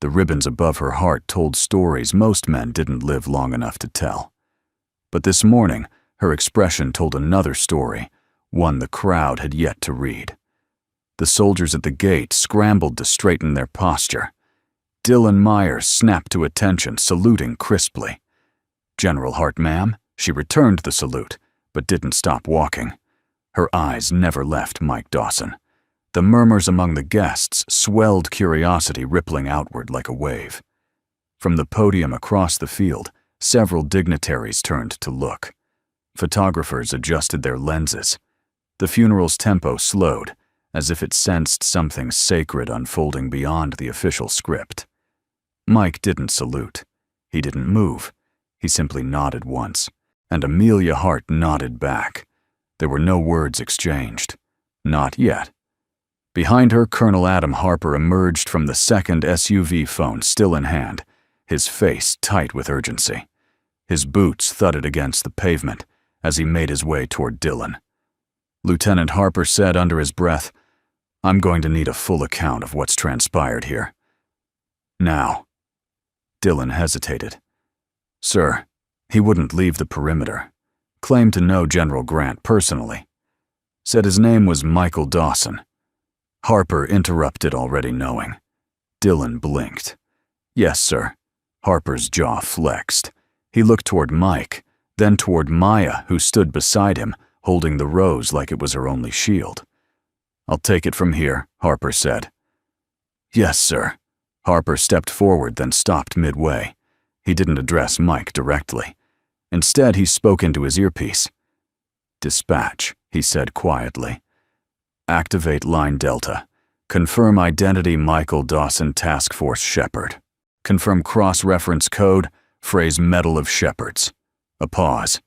The ribbons above her heart told stories most men didn't live long enough to tell. But this morning, her expression told another story, one the crowd had yet to read. The soldiers at the gate scrambled to straighten their posture. Dylan Myers snapped to attention, saluting crisply. "General Hart, ma'am." She returned the salute, but didn't stop walking. Her eyes never left Mike Dawson. The murmurs among the guests swelled curiosity rippling outward like a wave. From the podium across the field, several dignitaries turned to look. Photographers adjusted their lenses. The funeral's tempo slowed, as if it sensed something sacred unfolding beyond the official script. Mike didn't salute. He didn't move. He simply nodded once, and Amelia Hart nodded back. There were no words exchanged. Not yet. Behind her, Colonel Adam Harper emerged from the second SUV phone still in hand, his face tight with urgency. His boots thudded against the pavement as he made his way toward Dylan. Lieutenant Harper said under his breath, "I'm going to need a full account of what's transpired here. Now." Dylan hesitated. "Sir, he wouldn't leave the perimeter. Claimed to know General Grant personally. Said his name was Michael Dawson." Harper interrupted, already knowing. Dylan blinked. "Yes, sir." Harper's jaw flexed. He looked toward Mike, then toward Maya, who stood beside him, holding the rose like it was her only shield. "I'll take it from here," Harper said. "Yes, sir." Harper stepped forward, then stopped midway. He didn't address Mike directly. Instead, he spoke into his earpiece. "Dispatch," he said quietly. "Activate line Delta. Confirm identity Michael Dawson Task Force Shepherd. Confirm cross-reference code, phrase Medal of Shepherds." A pause.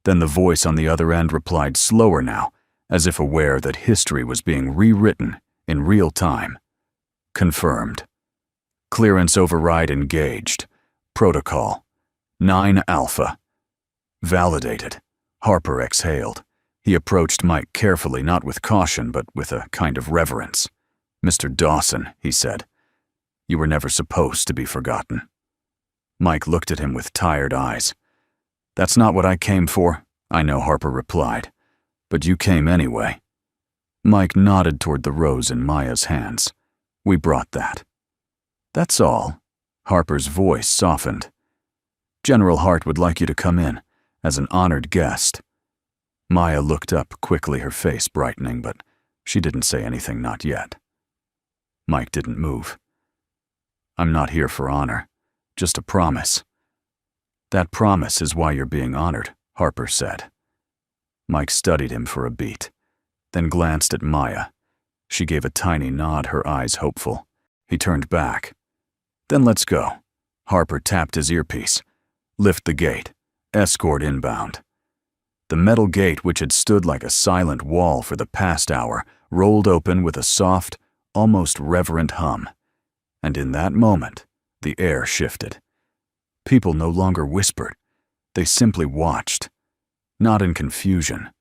Then the voice on the other end replied slower now, as if aware that history was being rewritten in real time. "Confirmed. Clearance override engaged. Protocol 9 Alpha. Validated." Harper exhaled. He approached Mike carefully, not with caution, but with a kind of reverence. "Mr. Dawson," he said, "you were never supposed to be forgotten." Mike looked at him with tired eyes. "That's not what I came for," I know, Harper replied. "But you came anyway." Mike nodded toward the rose in Maya's hands. "We brought that." "That's all." Harper's voice softened. "General Hart would like you to come in, as an honored guest." Maya looked up quickly, her face brightening, but she didn't say anything, not yet. Mike didn't move. "I'm not here for honor, just a promise." "That promise is why you're being honored," Harper said. Mike studied him for a beat, then glanced at Maya. She gave a tiny nod, her eyes hopeful. He turned back. "Then let's go." Harper tapped his earpiece. "Lift the gate. Escort inbound." The metal gate, which had stood like a silent wall for the past hour, rolled open with a soft, almost reverent hum. And in that moment, the air shifted. People no longer whispered. They simply watched, not in confusion,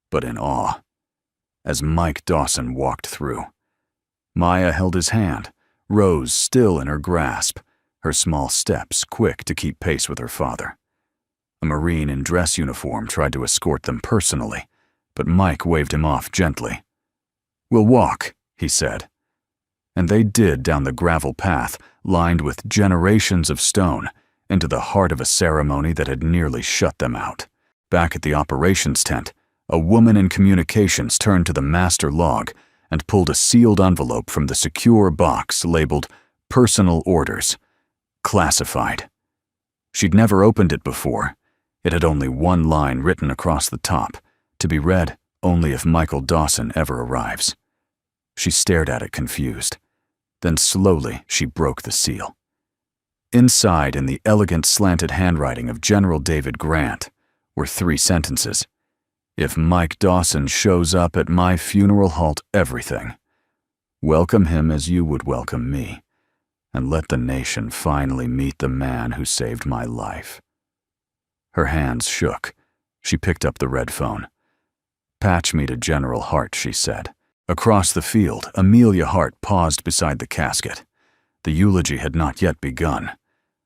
but in awe, as Mike Dawson walked through. Maya held his hand, Rose still in her grasp, her small steps quick to keep pace with her father. A Marine in dress uniform tried to escort them personally, but Mike waved him off gently. "We'll walk," he said. And they did down the gravel path, lined with generations of stone, into the heart of a ceremony that had nearly shut them out. Back at the operations tent, a woman in communications turned to the master log and pulled a sealed envelope from the secure box labeled "Personal Orders." Classified. She'd never opened it before. It had only one line written across the top, to be read only if Michael Dawson ever arrives. She stared at it confused. Then slowly she broke the seal. Inside, in the elegant slanted handwriting of General David Grant, were 3 sentences. If Mike Dawson shows up at my funeral, halt everything. Welcome him as you would welcome me, and let the nation finally meet the man who saved my life." Her hands shook. She picked up the red phone. "Patch me to General Hart," she said. Across the field, Amelia Hart paused beside the casket. The eulogy had not yet begun.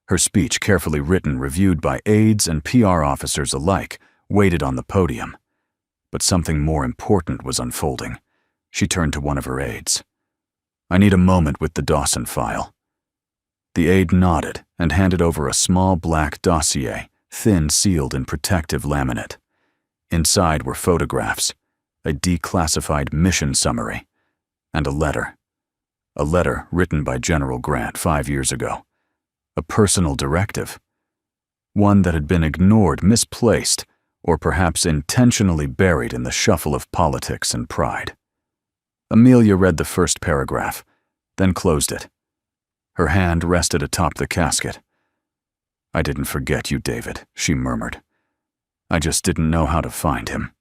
Her speech, carefully written, reviewed by aides and PR officers alike, waited on the podium. But something more important was unfolding. She turned to one of her aides. "I need a moment with the Dawson file." The aide nodded and handed over a small black dossier, thin sealed in protective laminate. Inside were photographs, a declassified mission summary, and a letter. A letter written by General Grant 5 years ago. A personal directive. One that had been ignored, misplaced, or perhaps intentionally buried in the shuffle of politics and pride. Amelia read the first paragraph, then closed it. Her hand rested atop the casket. "I didn't forget you, David," she murmured. "I just didn't know how to find him."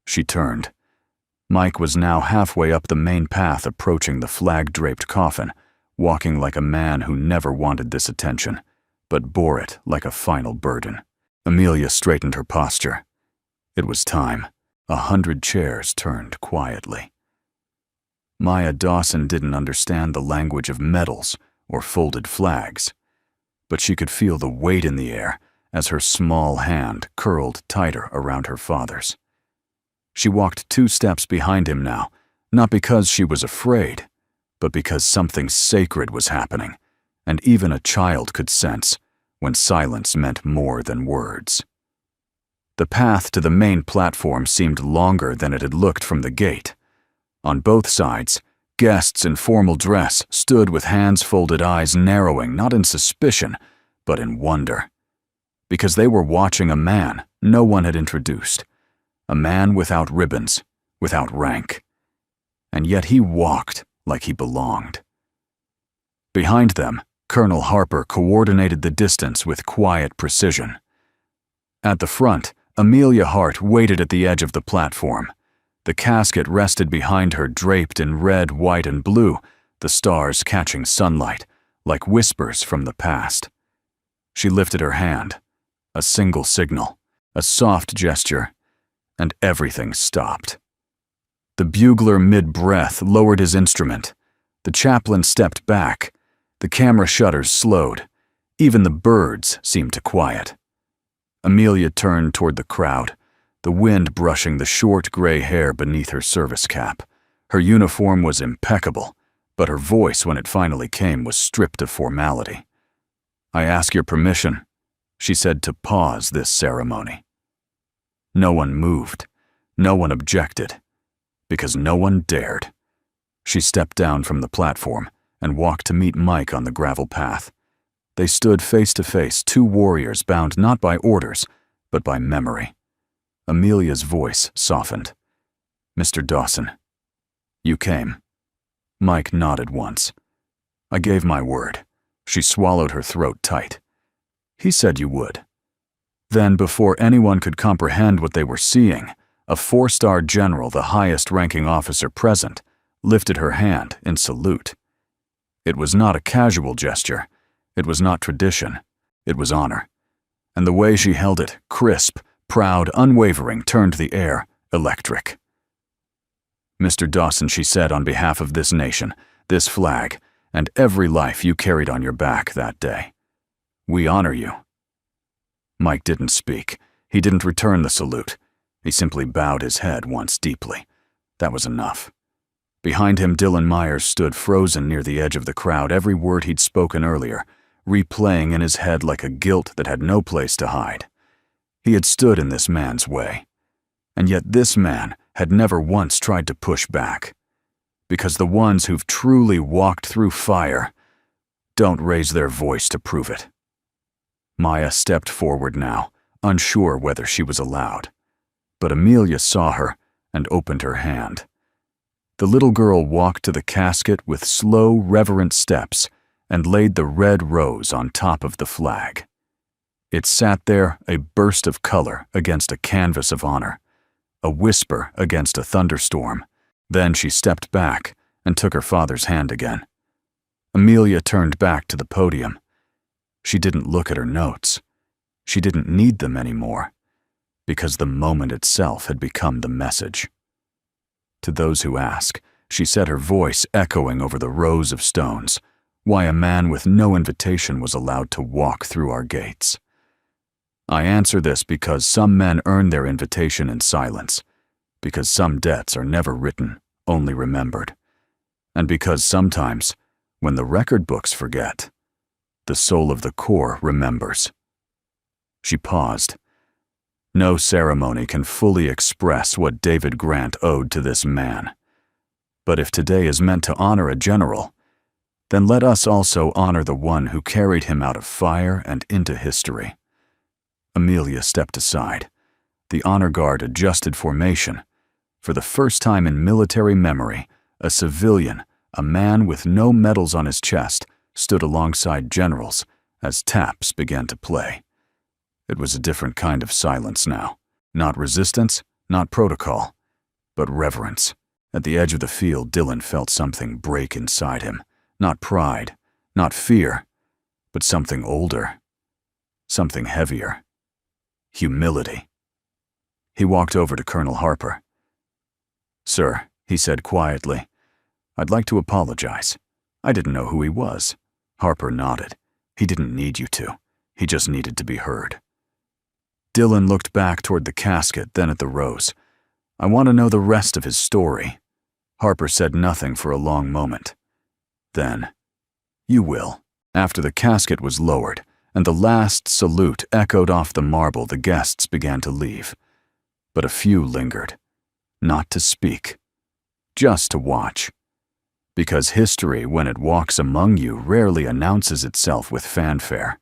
She turned. Mike was now halfway up the main path, approaching the flag-draped coffin, walking like a man who never wanted this attention, but bore it like a final burden. Amelia straightened her posture. It was time. 100 chairs turned quietly. Maya Dawson didn't understand the language of medals or folded flags, but she could feel the weight in the air as her small hand curled tighter around her father's. She walked 2 steps behind him now, not because she was afraid, but because something sacred was happening, and even a child could sense when silence meant more than words. The path to the main platform seemed longer than it had looked from the gate. On both sides, guests in formal dress stood with hands folded, eyes narrowing, not in suspicion, but in wonder. Because they were watching a man no one had introduced. A man without ribbons, without rank. And yet he walked like he belonged. Behind them, Colonel Harper coordinated the distance with quiet precision. At the front, Amelia Hart waited at the edge of the platform. The casket rested behind her, draped in red, white, and blue, the stars catching sunlight, like whispers from the past. She lifted her hand, a single signal, a soft gesture, and everything stopped. The bugler, mid-breath, lowered his instrument. The chaplain stepped back. The camera shutters slowed. Even the birds seemed to quiet. Amelia turned toward the crowd, the wind brushing the short gray hair beneath her service cap. Her uniform was impeccable, but her voice, when it finally came, was stripped of formality. "I ask your permission," she said, "to pause this ceremony." No one moved. No one objected. Because no one dared. She stepped down from the platform and walked to meet Mike on the gravel path. They stood face to face, 2 warriors bound not by orders, but by memory. Amelia's voice softened. "Mr. Dawson, you came." Mike nodded once. "I gave my word." She swallowed her throat tight. "He said you would." Then, before anyone could comprehend what they were seeing, a 4-star general, the highest-ranking officer present, lifted her hand in salute. It was not a casual gesture. It was not tradition. It was honor. And the way she held it, crisp, proud, unwavering, turned the air electric. "Mr. Dawson," she said, "on behalf of this nation, this flag, and every life you carried on your back that day, we honor you." Mike didn't speak. He didn't return the salute. He simply bowed his head once deeply. That was enough. Behind him, Dylan Myers stood frozen near the edge of the crowd, every word he'd spoken earlier, replaying in his head like a guilt that had no place to hide. He had stood in this man's way. And yet this man had never once tried to push back. Because the ones who've truly walked through fire don't raise their voice to prove it. Maya stepped forward now, unsure whether she was allowed. But Amelia saw her and opened her hand. The little girl walked to the casket with slow, reverent steps and laid the red rose on top of the flag. It sat there, a burst of color against a canvas of honor, a whisper against a thunderstorm. Then she stepped back and took her father's hand again. Amelia turned back to the podium. She didn't look at her notes. She didn't need them anymore, because the moment itself had become the message. To those who ask, she said, her voice echoing over the rows of stones, why a man with no invitation was allowed to walk through our gates. I answer this because some men earn their invitation in silence, because some debts are never written, only remembered, and because sometimes, when the record books forget, the soul of the core remembers. She paused. No ceremony can fully express what David Grant owed to this man. But if today is meant to honor a general, then let us also honor the one who carried him out of fire and into history. Amelia stepped aside. The honor guard adjusted formation. For the first time in military memory, a civilian, a man with no medals on his chest, stood alongside generals as taps began to play. It was a different kind of silence now. Not resistance, not protocol, but reverence. At the edge of the field, Dylan felt something break inside him. Not pride, not fear, but something older, something heavier. Humility. He walked over to Colonel Harper. "Sir," he said quietly, "I'd like to apologize. I didn't know who he was." Harper nodded. He didn't need you to. He just needed to be heard. Dylan looked back toward the casket, then at the rose. "I want to know the rest of his story." Harper said nothing for a long moment. Then, "You will." After the casket was lowered and the last salute echoed off the marble, the guests began to leave. But a few lingered, not to speak, just to watch. Because history, when it walks among you, rarely announces itself with fanfare.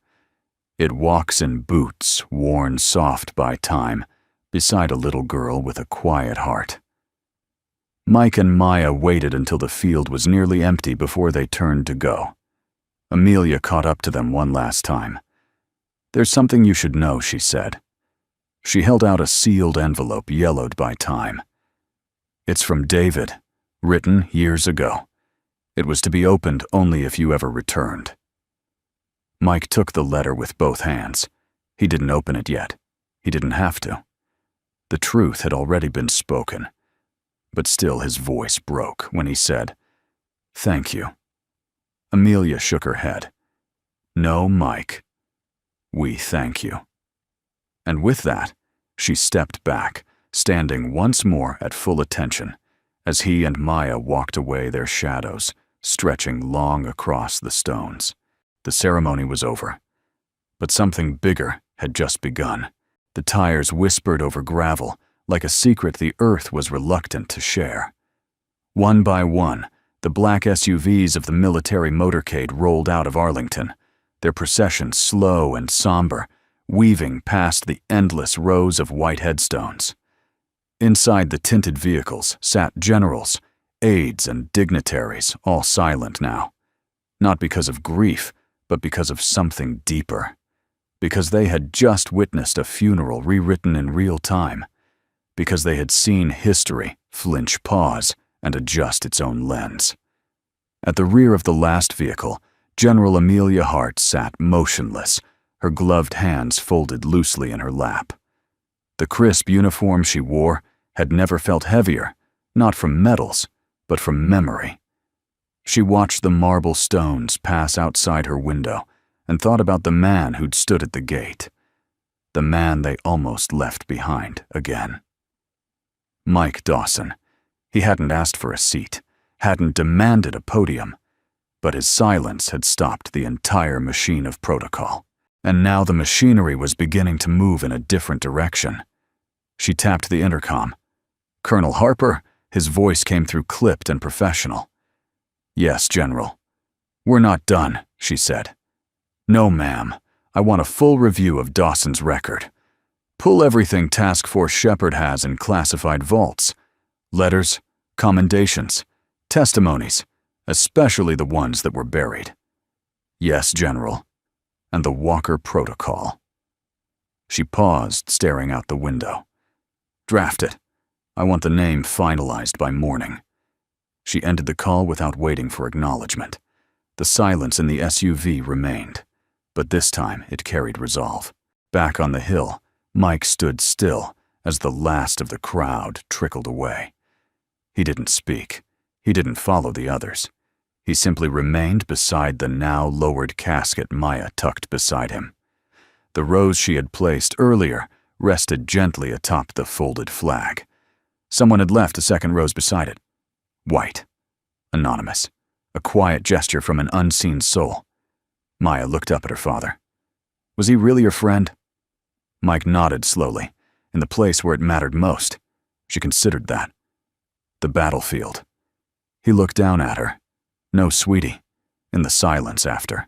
It walks in boots worn soft by time, beside a little girl with a quiet heart. Mike and Maya waited until the field was nearly empty before they turned to go. Amelia caught up to them one last time. "There's something you should know," she said. She held out a sealed envelope yellowed by time. "It's from David, written years ago. It was to be opened only if you ever returned." Mike took the letter with both hands. He didn't open it yet. He didn't have to. The truth had already been spoken. But still his voice broke when he said, "Thank you." Amelia shook her head. "No, Mike. We thank you." And with that, she stepped back, standing once more at full attention, as he and Maya walked away, their shadows stretching long across the stones. The ceremony was over, but something bigger had just begun. The tires whispered over gravel, like a secret the earth was reluctant to share. One by one, the black SUVs of the military motorcade rolled out of Arlington, their procession slow and somber, weaving past the endless rows of white headstones. Inside the tinted vehicles sat generals, aides, and dignitaries, all silent now. Not because of grief, but because of something deeper. Because they had just witnessed a funeral rewritten in real time. Because they had seen history flinch, pause, and adjust its own lens. At the rear of the last vehicle, General Amelia Hart sat motionless, her gloved hands folded loosely in her lap. The crisp uniform she wore had never felt heavier, not from medals, but from memory. She watched the marble stones pass outside her window and thought about the man who'd stood at the gate. The man they almost left behind again. Mike Dawson. He hadn't asked for a seat, hadn't demanded a podium, but his silence had stopped the entire machine of protocol. And now the machinery was beginning to move in a different direction. She tapped the intercom. "Colonel Harper?" His voice came through clipped and professional. "Yes, General." "We're not done," she said. "No, ma'am. I want a full review of Dawson's record. Pull everything Task Force Shepard has in classified vaults. Letters, commendations, testimonies, especially the ones that were buried." "Yes, General." "And the Walker Protocol." She paused, staring out the window. "Draft it. I want the name finalized by morning." She ended the call without waiting for acknowledgement. The silence in the SUV remained, but this time it carried resolve. Back on the hill, Mike stood still as the last of the crowd trickled away. He didn't speak. He didn't follow the others. He simply remained beside the now lowered casket Maya tucked beside him. The rose she had placed earlier rested gently atop the folded flag. Someone had left a second rose beside it. White. Anonymous. A quiet gesture from an unseen soul. Maya looked up at her father. Was he really her friend? Mike nodded slowly, in the place where it mattered most. She considered that. The battlefield. He looked down at her. No, sweetie, in the silence after.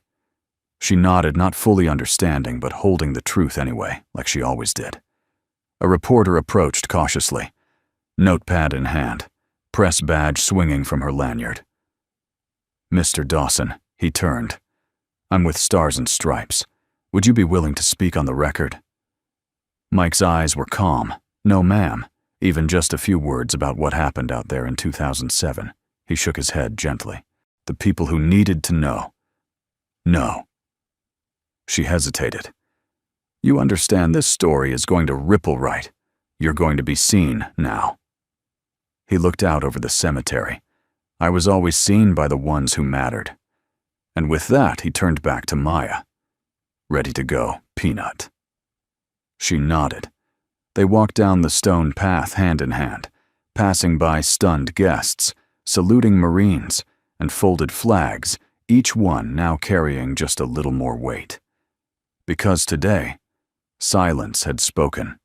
She nodded, not fully understanding, but holding the truth anyway, like she always did. A reporter approached cautiously, notepad in hand, press badge swinging from her lanyard. "Mr. Dawson," he turned. "I'm with Stars and Stripes. Would you be willing to speak on the record?" Mike's eyes were calm. "No, ma'am." Even just a few words about what happened out there in 2007. He shook his head gently. The people who needed to know. No. She hesitated. "You understand this story is going to ripple, right? You're going to be seen now." He looked out over the cemetery. "I was always seen by the ones who mattered." And with that, he turned back to Maya. "Ready to go, Peanut." She nodded. They walked down the stone path hand in hand, passing by stunned guests, saluting Marines, and folded flags, each one now carrying just a little more weight. Because today, silence had spoken,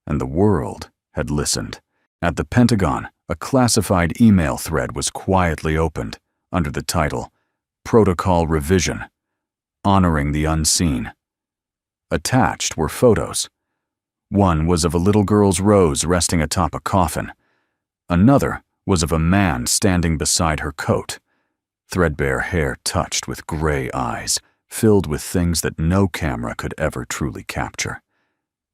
and the world had listened. At the Pentagon, a classified email thread was quietly opened under the title, Protocol Revision, Honoring the Unseen. Attached were photos. One was of a little girl's rose resting atop a coffin. Another was of a man standing beside her coat, threadbare hair touched with gray eyes, filled with things that no camera could ever truly capture.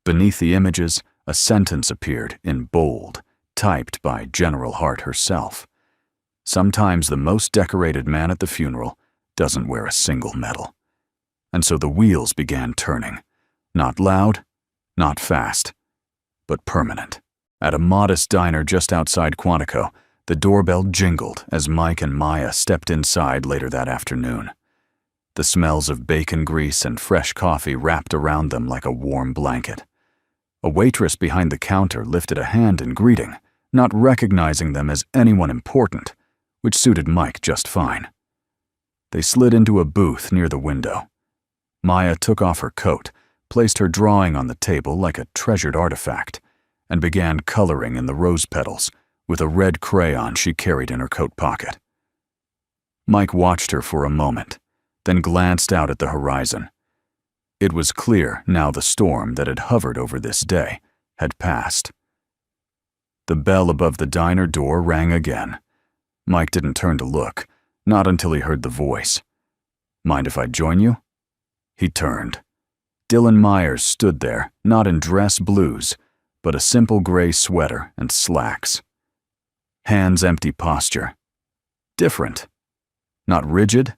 Beneath the images, a sentence appeared in bold, typed by General Hart herself. "Sometimes the most decorated man at the funeral doesn't wear a single medal." And so the wheels began turning. Not loud, not fast, but permanent. At a modest diner just outside Quantico, the doorbell jingled as Mike and Maya stepped inside later that afternoon. The smells of bacon grease and fresh coffee wrapped around them like a warm blanket. A waitress behind the counter lifted a hand in greeting, not recognizing them as anyone important, which suited Mike just fine. They slid into a booth near the window. Maya took off her coat, placed her drawing on the table like a treasured artifact, and began coloring in the rose petals with a red crayon she carried in her coat pocket. Mike watched her for a moment, then glanced out at the horizon. It was clear now the storm that had hovered over this day had passed. The bell above the diner door rang again. Mike didn't turn to look, not until he heard the voice. "Mind if I join you?" He turned. Dylan Myers stood there, not in dress blues, but a simple gray sweater and slacks. Hands empty posture. Different. Not rigid,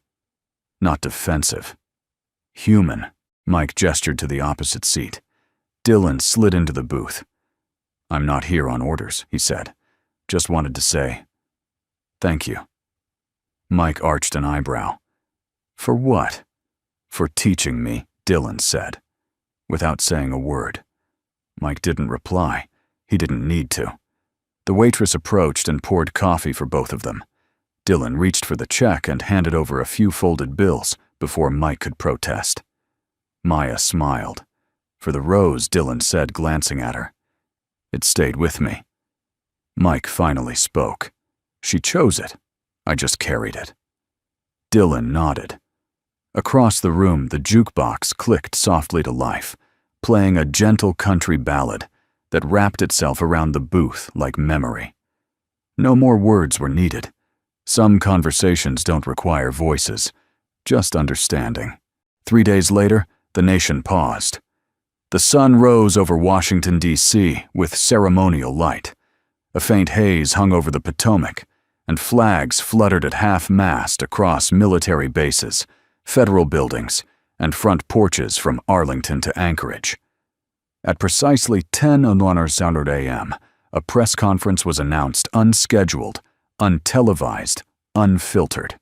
not defensive. Human. Mike gestured to the opposite seat. Dylan slid into the booth. "I'm not here on orders," he said. "Just wanted to say, thank you." Mike arched an eyebrow. "For what?" "For teaching me," Dylan said, without saying a word. Mike didn't reply. He didn't need to. The waitress approached and poured coffee for both of them. Dylan reached for the check and handed over a few folded bills before Mike could protest. Maya smiled. "For the rose," Dylan said, glancing at her. "It stayed with me." Mike finally spoke. "She chose it. I just carried it." Dylan nodded. Across the room, the jukebox clicked softly to life, playing a gentle country ballad that wrapped itself around the booth like memory. No more words were needed. Some conversations don't require voices, just understanding. 3 days later, the nation paused. The sun rose over Washington, D.C. with ceremonial light. A faint haze hung over the Potomac, and flags fluttered at half-mast across military bases, federal buildings, and front porches from Arlington to Anchorage. At precisely 10:01 a.m., a press conference was announced unscheduled, untelevised, unfiltered.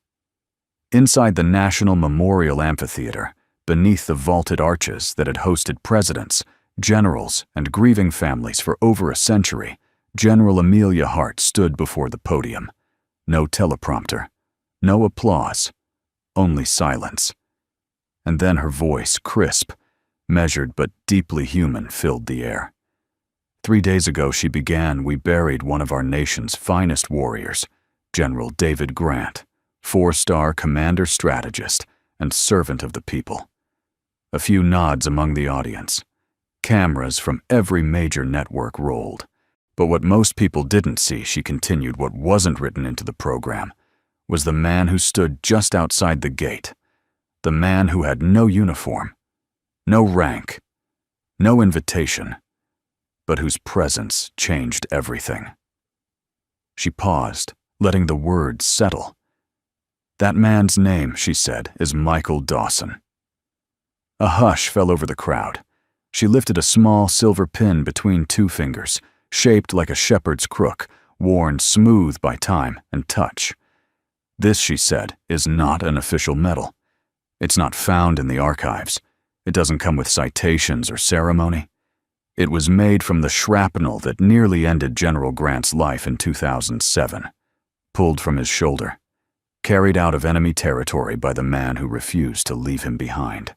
Inside the National Memorial Amphitheater, beneath the vaulted arches that had hosted presidents, generals, and grieving families for over a century, General Amelia Hart stood before the podium. No teleprompter, no applause, only silence. And then her voice, crisp, measured but deeply human, filled the air. 3 days ago she began, we buried one of our nation's finest warriors, General David Grant, 4-star commander strategist and servant of the people. A few nods among the audience. Cameras from every major network rolled. But what most people didn't see, she continued, what wasn't written into the program, was the man who stood just outside the gate. The man who had no uniform, no rank, no invitation, but whose presence changed everything. She paused, letting the words settle. That man's name, she said, is Michael Dawson. A hush fell over the crowd. She lifted a small silver pin between 2 fingers, shaped like a shepherd's crook, worn smooth by time and touch. This, she said, is not an official medal. It's not found in the archives. It doesn't come with citations or ceremony. It was made from the shrapnel that nearly ended General Grant's life in 2007, pulled from his shoulder, carried out of enemy territory by the man who refused to leave him behind.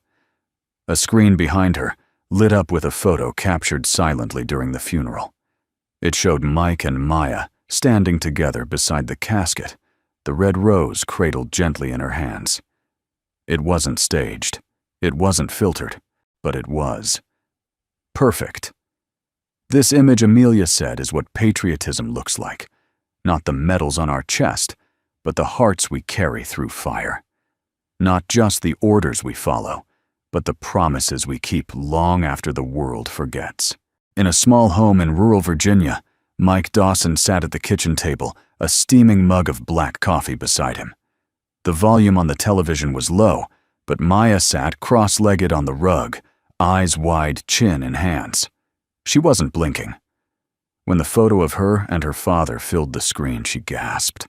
A screen behind her lit up with a photo captured silently during the funeral. It showed Mike and Maya standing together beside the casket, the red rose cradled gently in her hands. It wasn't staged, it wasn't filtered, but it was perfect. This image, Amelia said, is what patriotism looks like. Not the medals on our chest, but the hearts we carry through fire. Not just the orders we follow, but the promises we keep long after the world forgets. In a small home in rural Virginia, Mike Dawson sat at the kitchen table, a steaming mug of black coffee beside him. The volume on the television was low, but Maya sat cross-legged on the rug, eyes wide, chin in hands. She wasn't blinking. When the photo of her and her father filled the screen, she gasped.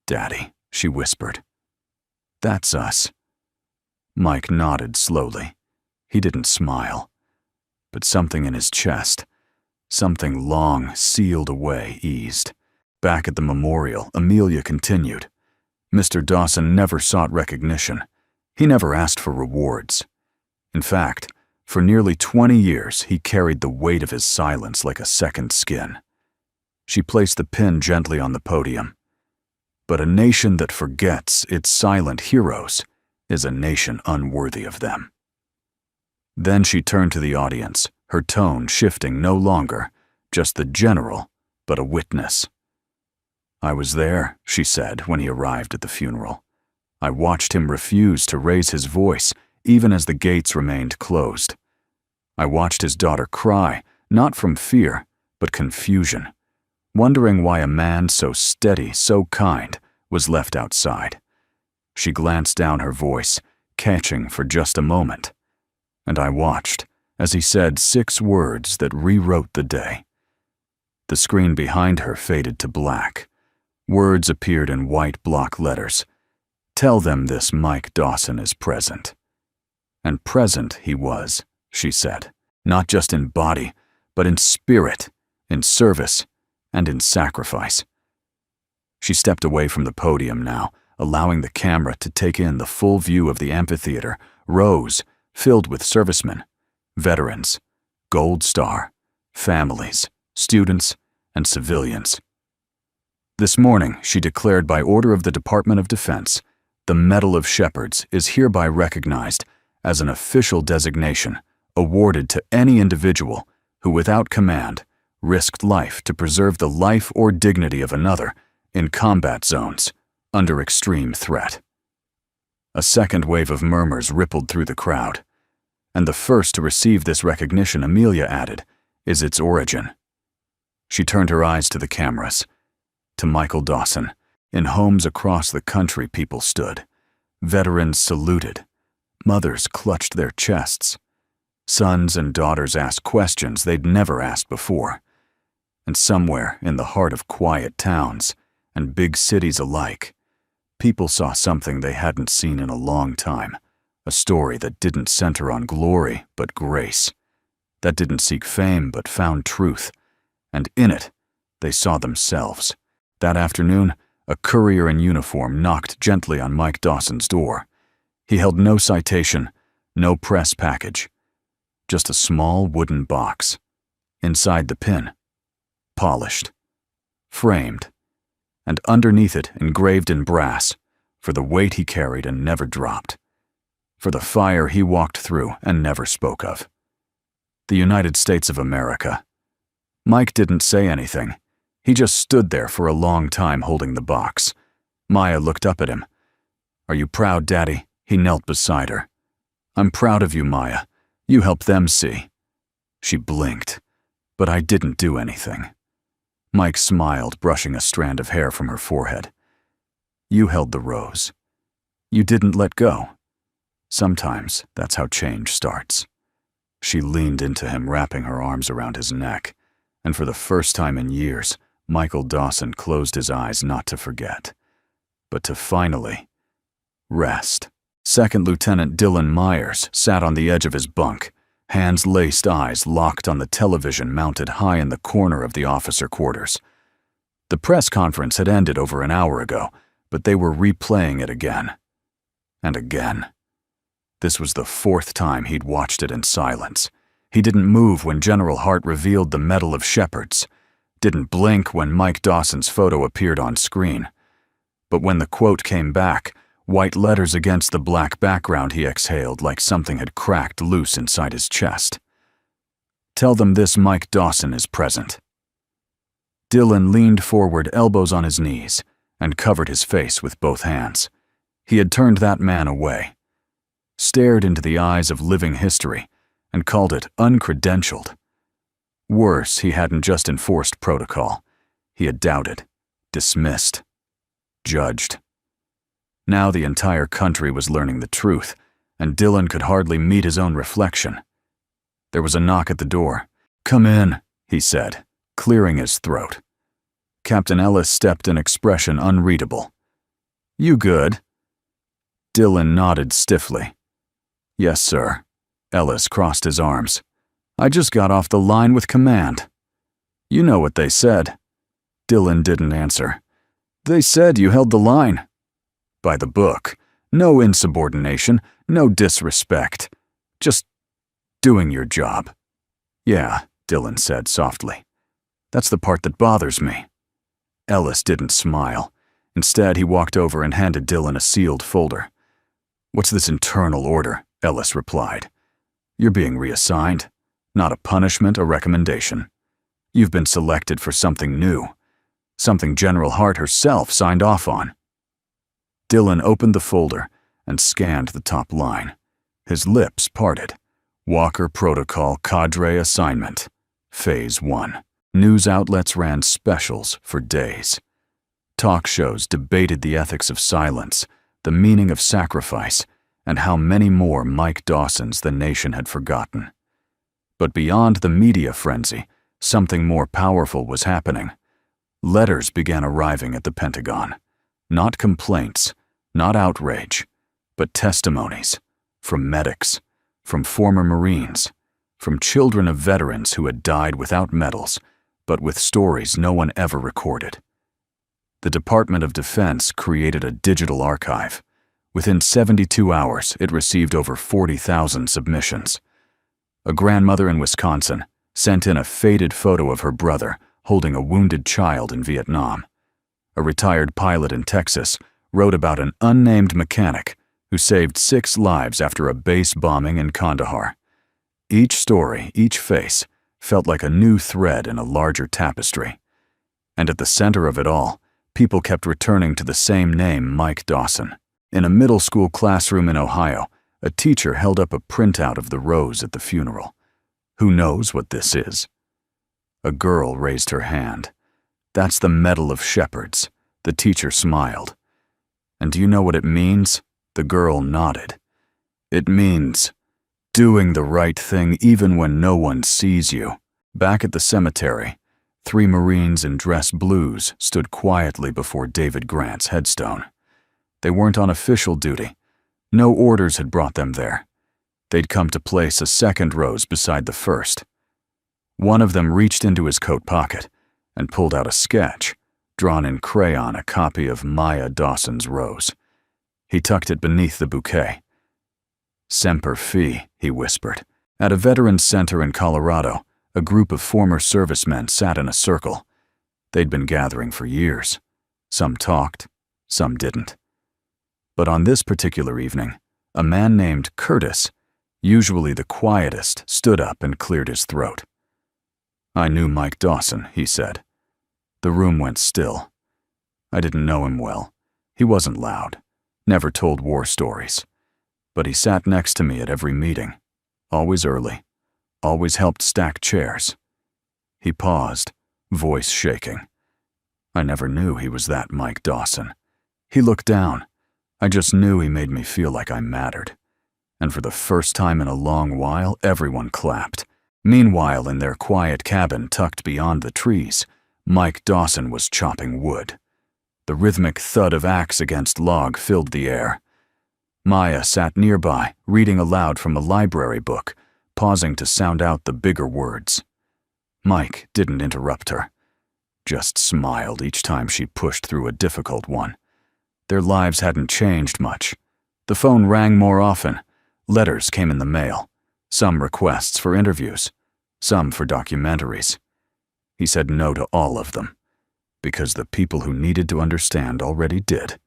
"Daddy," she whispered. "That's us." Mike nodded slowly. He didn't smile, but something in his chest, something long sealed away, eased. Back at the memorial, Amelia continued. Mr. Dawson never sought recognition. He never asked for rewards. In fact, for nearly 20 years, he carried the weight of his silence like a second skin. She placed the pin gently on the podium. But a nation that forgets its silent heroes is a nation unworthy of them. Then she turned to the audience, her tone shifting no longer, just the general, but a witness. "I was there," she said when he arrived at the funeral. "I watched him refuse to raise his voice, even as the gates remained closed. I watched his daughter cry, not from fear, but confusion, wondering why a man so steady, so kind, was left outside. She glanced down, her voice catching for just a moment, and I watched as he said 6 words that rewrote the day. The screen behind her faded to black. Words appeared in white block letters. "Tell them this Mike Dawson is present." And present he was, she said, not just in body, but in spirit, in service, and in sacrifice. She stepped away from the podium now, allowing the camera to take in the full view of the amphitheater, rows filled with servicemen, veterans, Gold Star, families, students, and civilians. This morning, she declared by order of the Department of Defense, the Medal of Shepherds is hereby recognized as an official designation awarded to any individual who, without command, risked life to preserve the life or dignity of another in combat zones under extreme threat. A second wave of murmurs rippled through the crowd, and the first to receive this recognition, Amelia added, is its origin. She turned her eyes to the cameras, to Michael Dawson. In homes across the country, people stood. Veterans saluted. Mothers clutched their chests. Sons and daughters asked questions they'd never asked before. And somewhere in the heart of quiet towns and big cities alike, people saw something they hadn't seen in a long time, a story that didn't center on glory but grace, that didn't seek fame but found truth, and in it, they saw themselves. That afternoon, a courier in uniform knocked gently on Mike Dawson's door. He held no citation, no press package, just a small wooden box. Inside the pin, polished, framed, and underneath it engraved in brass, for the weight he carried and never dropped, for the fire he walked through and never spoke of. The United States of America. Mike didn't say anything. He just stood there for a long time holding the box. Maya looked up at him. "Are you proud, Daddy?" He knelt beside her. "I'm proud of you, Maya. You helped them see." She blinked, but I didn't do anything. Mike smiled, brushing a strand of hair from her forehead. "You held the rose. You didn't let go. Sometimes that's how change starts." She leaned into him, wrapping her arms around his neck, and for the first time in years, Michael Dawson closed his eyes not to forget, but to finally rest. Second Lieutenant Dylan Myers sat on the edge of his bunk, hands-laced eyes locked on the television mounted high in the corner of the officer quarters. The press conference had ended over an hour ago, but they were replaying it again. And again. This was the fourth time he'd watched it in silence. He didn't move when General Hart revealed the Medal of Shepherds, didn't blink when Mike Dawson's photo appeared on screen. But when the quote came back, white letters against the black background, he exhaled like something had cracked loose inside his chest. "Tell them this Mike Dawson is present." Dylan leaned forward, elbows on his knees, and covered his face with both hands. He had turned that man away, stared into the eyes of living history, and called it uncredentialed. Worse, he hadn't just enforced protocol. He had doubted, dismissed, judged. Now the entire country was learning the truth, and Dylan could hardly meet his own reflection. There was a knock at the door. "Come in," he said, clearing his throat. Captain Ellis stepped, an expression unreadable. "You good?" Dylan nodded stiffly. "Yes, sir." Ellis crossed his arms. "I just got off the line with command." "You know what they said." Dylan didn't answer. "They said you held the line." "By the book. No insubordination, no disrespect. Just doing your job." "Yeah," Dylan said softly. "That's the part that bothers me." Ellis didn't smile. Instead, he walked over and handed Dylan a sealed folder. "What's this internal order?" Ellis replied. "You're being reassigned. Not a punishment, a recommendation. You've been selected for something new. Something General Hart herself signed off on." Dylan opened the folder and scanned the top line. His lips parted. Walker Protocol Cadre Assignment. Phase 1. News outlets ran specials for days. Talk shows debated the ethics of silence, the meaning of sacrifice, and how many more Mike Dawsons the nation had forgotten. But beyond the media frenzy, something more powerful was happening. Letters began arriving at the Pentagon. Not complaints, not outrage, but testimonies from medics, from former Marines, from children of veterans who had died without medals, but with stories no one ever recorded. The Department of Defense created a digital archive. Within 72 hours, it received over 40,000 submissions. A grandmother in Wisconsin sent in a faded photo of her brother holding a wounded child in Vietnam. A retired pilot in Texas wrote about an unnamed mechanic who saved 6 lives after a base bombing in Kandahar. Each story, each face, felt like a new thread in a larger tapestry. And at the center of it all, people kept returning to the same name, Mike Dawson. In a middle school classroom in Ohio, a teacher held up a printout of the rose at the funeral. "Who knows what this is?" A girl raised her hand. "That's the medal of shepherds." The teacher smiled. "And do you know what it means?" The girl nodded. "It means doing the right thing even when no one sees you." Back at the cemetery, 3 Marines in dress blues stood quietly before David Grant's headstone. They weren't on official duty. No orders had brought them there. They'd come to place a second rose beside the first. One of them reached into his coat pocket and pulled out a sketch, drawn in crayon, a copy of Maya Dawson's rose. He tucked it beneath the bouquet. "Semper Fi," he whispered. At a veterans center in Colorado, a group of former servicemen sat in a circle. They'd been gathering for years. Some talked, some didn't. But on this particular evening, a man named Curtis, usually the quietest, stood up and cleared his throat. "I knew Mike Dawson," he said. The room went still. I didn't know him well. He wasn't loud, never told war stories. But he sat next to me at every meeting, always early, always helped stack chairs. He paused, voice shaking. I never knew he was that Mike Dawson. He looked down. I just knew he made me feel like I mattered. And for the first time in a long while, everyone clapped. Meanwhile, in their quiet cabin tucked beyond the trees, Mike Dawson was chopping wood. The rhythmic thud of axe against log filled the air. Maya sat nearby, reading aloud from a library book, pausing to sound out the bigger words. Mike didn't interrupt her, just smiled each time she pushed through a difficult one. Their lives hadn't changed much. The phone rang more often. Letters came in the mail. Some requests for interviews, some for documentaries. He said no to all of them, because the people who needed to understand already did,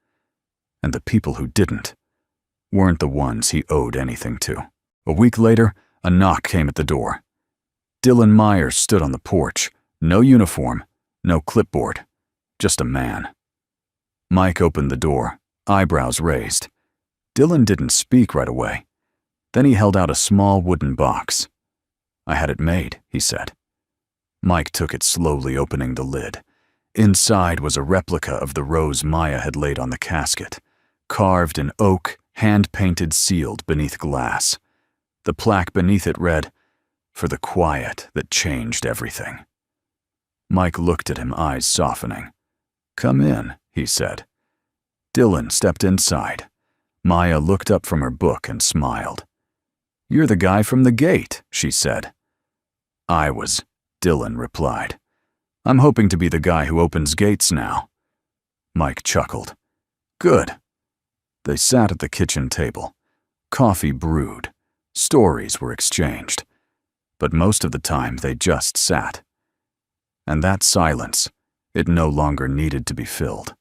and the people who didn't weren't the ones he owed anything to. A week later, a knock came at the door. Dylan Myers stood on the porch, no uniform, no clipboard, just a man. Mike opened the door, eyebrows raised. Dylan didn't speak right away. Then he held out a small wooden box. "I had it made," he said. Mike took it slowly, opening the lid. Inside was a replica of the rose Maya had laid on the casket, carved in oak, hand-painted, sealed beneath glass. The plaque beneath it read, "For the quiet that changed everything." Mike looked at him, eyes softening. "Come in," he said. Dylan stepped inside. Maya looked up from her book and smiled. "You're the guy from the gate," she said. "I was," Dylan replied. "I'm hoping to be the guy who opens gates now." Mike chuckled. "Good." They sat at the kitchen table. Coffee brewed. Stories were exchanged. But most of the time they just sat. And that silence, it no longer needed to be filled,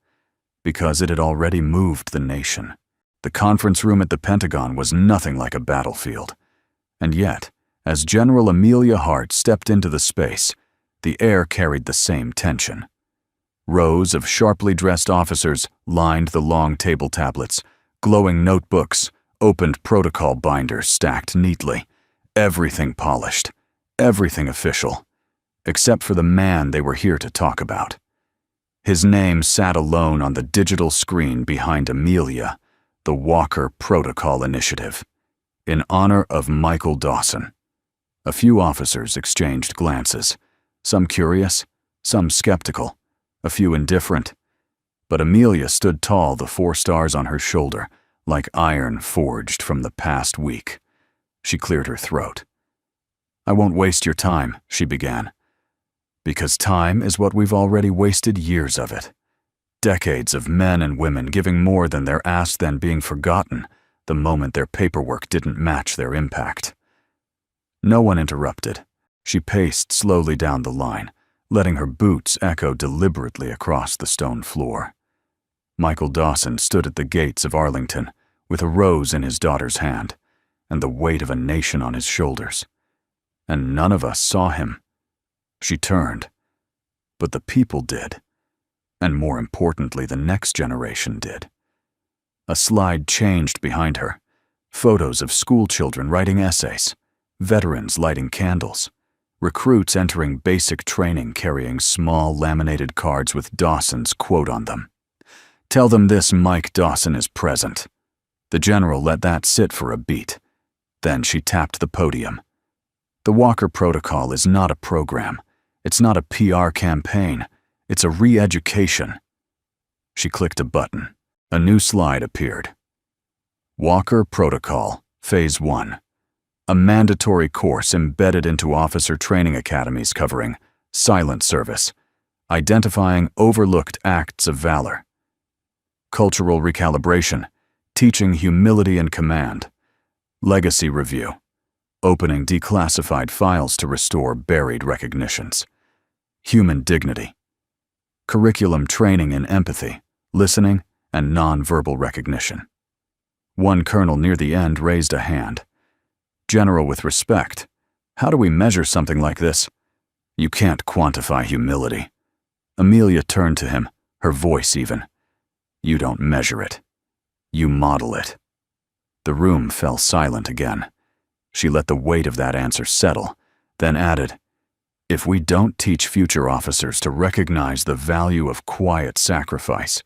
because it had already moved the nation. The conference room at the Pentagon was nothing like a battlefield. And yet, as General Amelia Hart stepped into the space, the air carried the same tension. Rows of sharply dressed officers lined the long table tablets, glowing notebooks, opened protocol binders stacked neatly, everything polished, everything official, except for the man they were here to talk about. His name sat alone on the digital screen behind Amelia, the Walker Protocol Initiative, in honor of Michael Dawson. A few officers exchanged glances, some curious, some skeptical, a few indifferent. But Amelia stood tall, the 4 stars on her shoulder, like iron forged from the past week. She cleared her throat. "I won't waste your time," she began. "Because time is what we've already wasted years of it. Decades of men and women giving more than they're asked, then being forgotten the moment their paperwork didn't match their impact." No one interrupted. She paced slowly down the line, letting her boots echo deliberately across the stone floor. Michael Dawson stood at the gates of Arlington, with a rose in his daughter's hand, and the weight of a nation on his shoulders. And none of us saw him. She turned. But the people did. And more importantly, the next generation did. A slide changed behind her. Photos of school children writing essays, veterans lighting candles, Recruits entering basic training carrying small laminated cards with Dawson's quote on them. "Tell them this Mike Dawson is present." The general let that sit for a beat. Then she tapped the podium. "The Walker Protocol is not a program. It's not a PR campaign. It's a re-education." She clicked a button. A new slide appeared. Walker Protocol, Phase 1. A mandatory course embedded into officer training academies covering silent service, identifying overlooked acts of valor, cultural recalibration, teaching humility and command, legacy review, opening declassified files to restore buried recognitions, human dignity, curriculum training in empathy, listening, and nonverbal recognition. One colonel near the end raised a hand. "General, with respect, how do we measure something like this? You can't quantify humility." Amelia turned to him, her voice even. "You don't measure it. You model it." The room fell silent again. She let the weight of that answer settle, then added, "If we don't teach future officers to recognize the value of quiet sacrifice,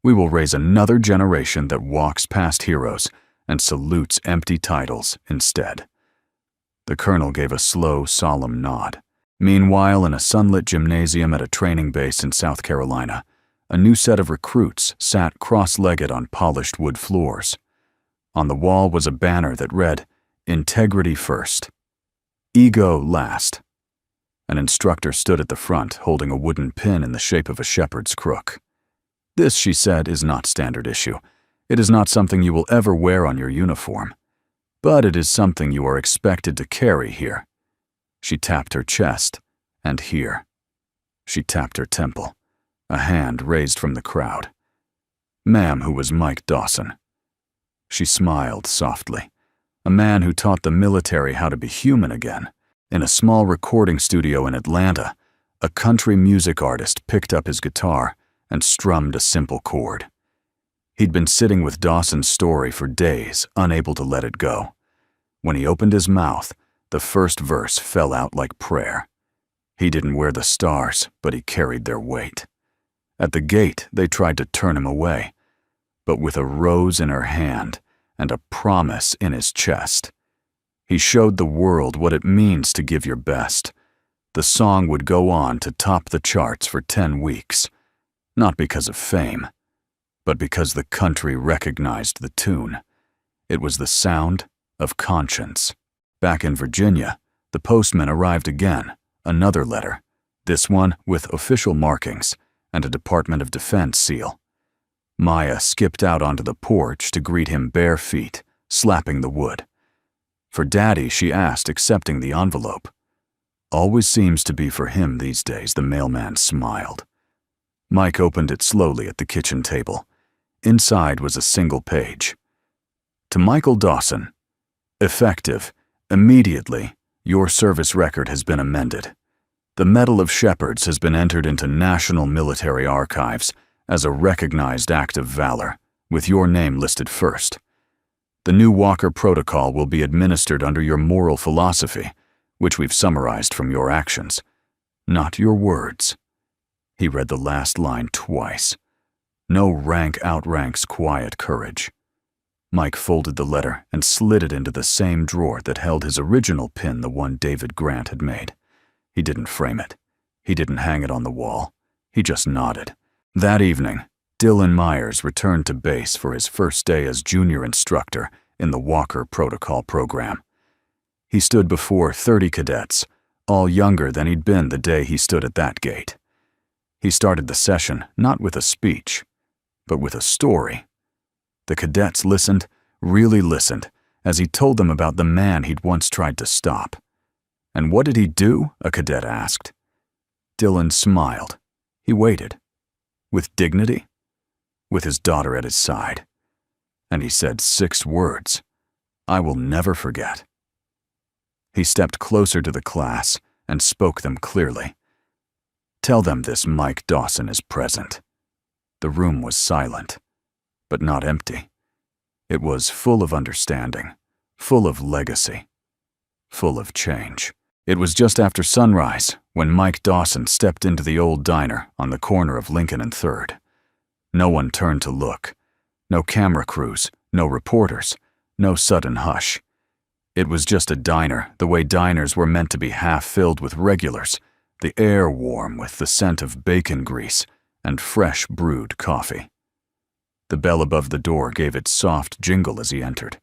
we will raise another generation that walks past heroes and salutes empty titles instead." The colonel gave a slow, solemn nod. Meanwhile, in a sunlit gymnasium at a training base in South Carolina, a new set of recruits sat cross-legged on polished wood floors. On the wall was a banner that read, "Integrity first, ego last." An instructor stood at the front holding a wooden pin in the shape of a shepherd's crook. "This," she said, "is not standard issue. It is not something you will ever wear on your uniform. But it is something you are expected to carry here." She tapped her chest, and here. She tapped her temple. A hand raised from the crowd. "Ma'am, who was Mike Dawson." She smiled softly. A man who taught the military how to be human again. In a small recording studio in Atlanta, a country music artist picked up his guitar and strummed a simple chord. He'd been sitting with Dawson's story for days, unable to let it go. When he opened his mouth, the first verse fell out like prayer. He didn't wear the stars, but he carried their weight. At the gate, they tried to turn him away, but with a rose in her hand and a promise in his chest, he showed the world what it means to give your best. The song would go on to top the charts for 10 weeks, not because of fame, but because the country recognized the tune. It was the sound of conscience. Back in Virginia, the postman arrived again, another letter, this one with official markings and a Department of Defense seal. Maya skipped out onto the porch to greet him bare feet, slapping the wood. For Daddy, she asked, accepting the envelope. "Always seems to be for him these days," the mailman smiled. Mike opened it slowly at the kitchen table. Inside was a single page. "To Michael Dawson, effective, immediately, your service record has been amended. The Medal of Shepherds has been entered into National Military Archives as a recognized act of valor, with your name listed first. The new Walker Protocol will be administered under your moral philosophy, which we've summarized from your actions, not your words." He read the last line twice. No rank outranks quiet courage. Mike folded the letter and slid it into the same drawer that held his original pin, the one David Grant had made. He didn't frame it. He didn't hang it on the wall. He just nodded. That evening, Dylan Myers returned to base for his first day as junior instructor in the Walker Protocol program. He stood before 30 cadets, all younger than he'd been the day he stood at that gate. He started the session not with a speech, but with a story. The cadets listened, really listened, as he told them about the man he'd once tried to stop. "And what did he do?" a cadet asked. Dylan smiled. He waited. With dignity, with his daughter at his side. And he said 6 words, "I will never forget." He stepped closer to the class and spoke them clearly. "Tell them this Mike Dawson is present." The room was silent, but not empty. It was full of understanding, full of legacy, full of change. It was just after sunrise when Mike Dawson stepped into the old diner on the corner of Lincoln and 3rd. No one turned to look. No camera crews, no reporters, no sudden hush. It was just a diner, the way diners were meant to be, half filled with regulars, the air warm with the scent of bacon grease and fresh brewed coffee. The bell above the door gave its soft jingle as he entered.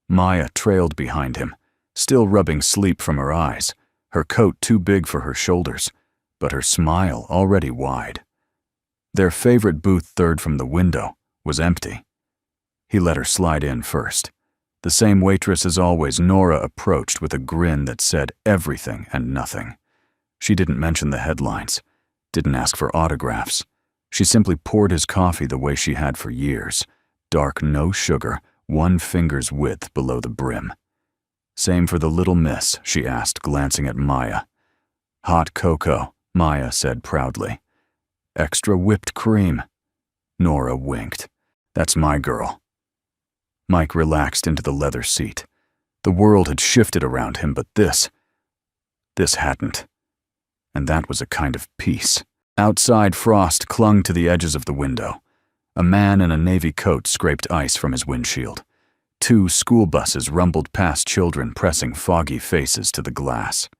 Maya trailed behind him, still rubbing sleep from her eyes, her coat too big for her shoulders, but her smile already wide. Their favorite booth 3rd from the window was empty. He let her slide in first. The same waitress as always, Nora approached with a grin that said everything and nothing. She didn't mention the headlines, didn't ask for autographs. She simply poured his coffee the way she had for years, dark, no sugar, 1 finger's width below the brim. Same for the little miss, she asked, glancing at Maya. Hot cocoa, Maya said proudly. Extra whipped cream. Nora winked. That's my girl. Mike relaxed into the leather seat. The world had shifted around him, but this hadn't. And that was a kind of peace. Outside, frost clung to the edges of the window. A man in a navy coat scraped ice from his windshield. 2 school buses rumbled past, children pressing foggy faces to the glass.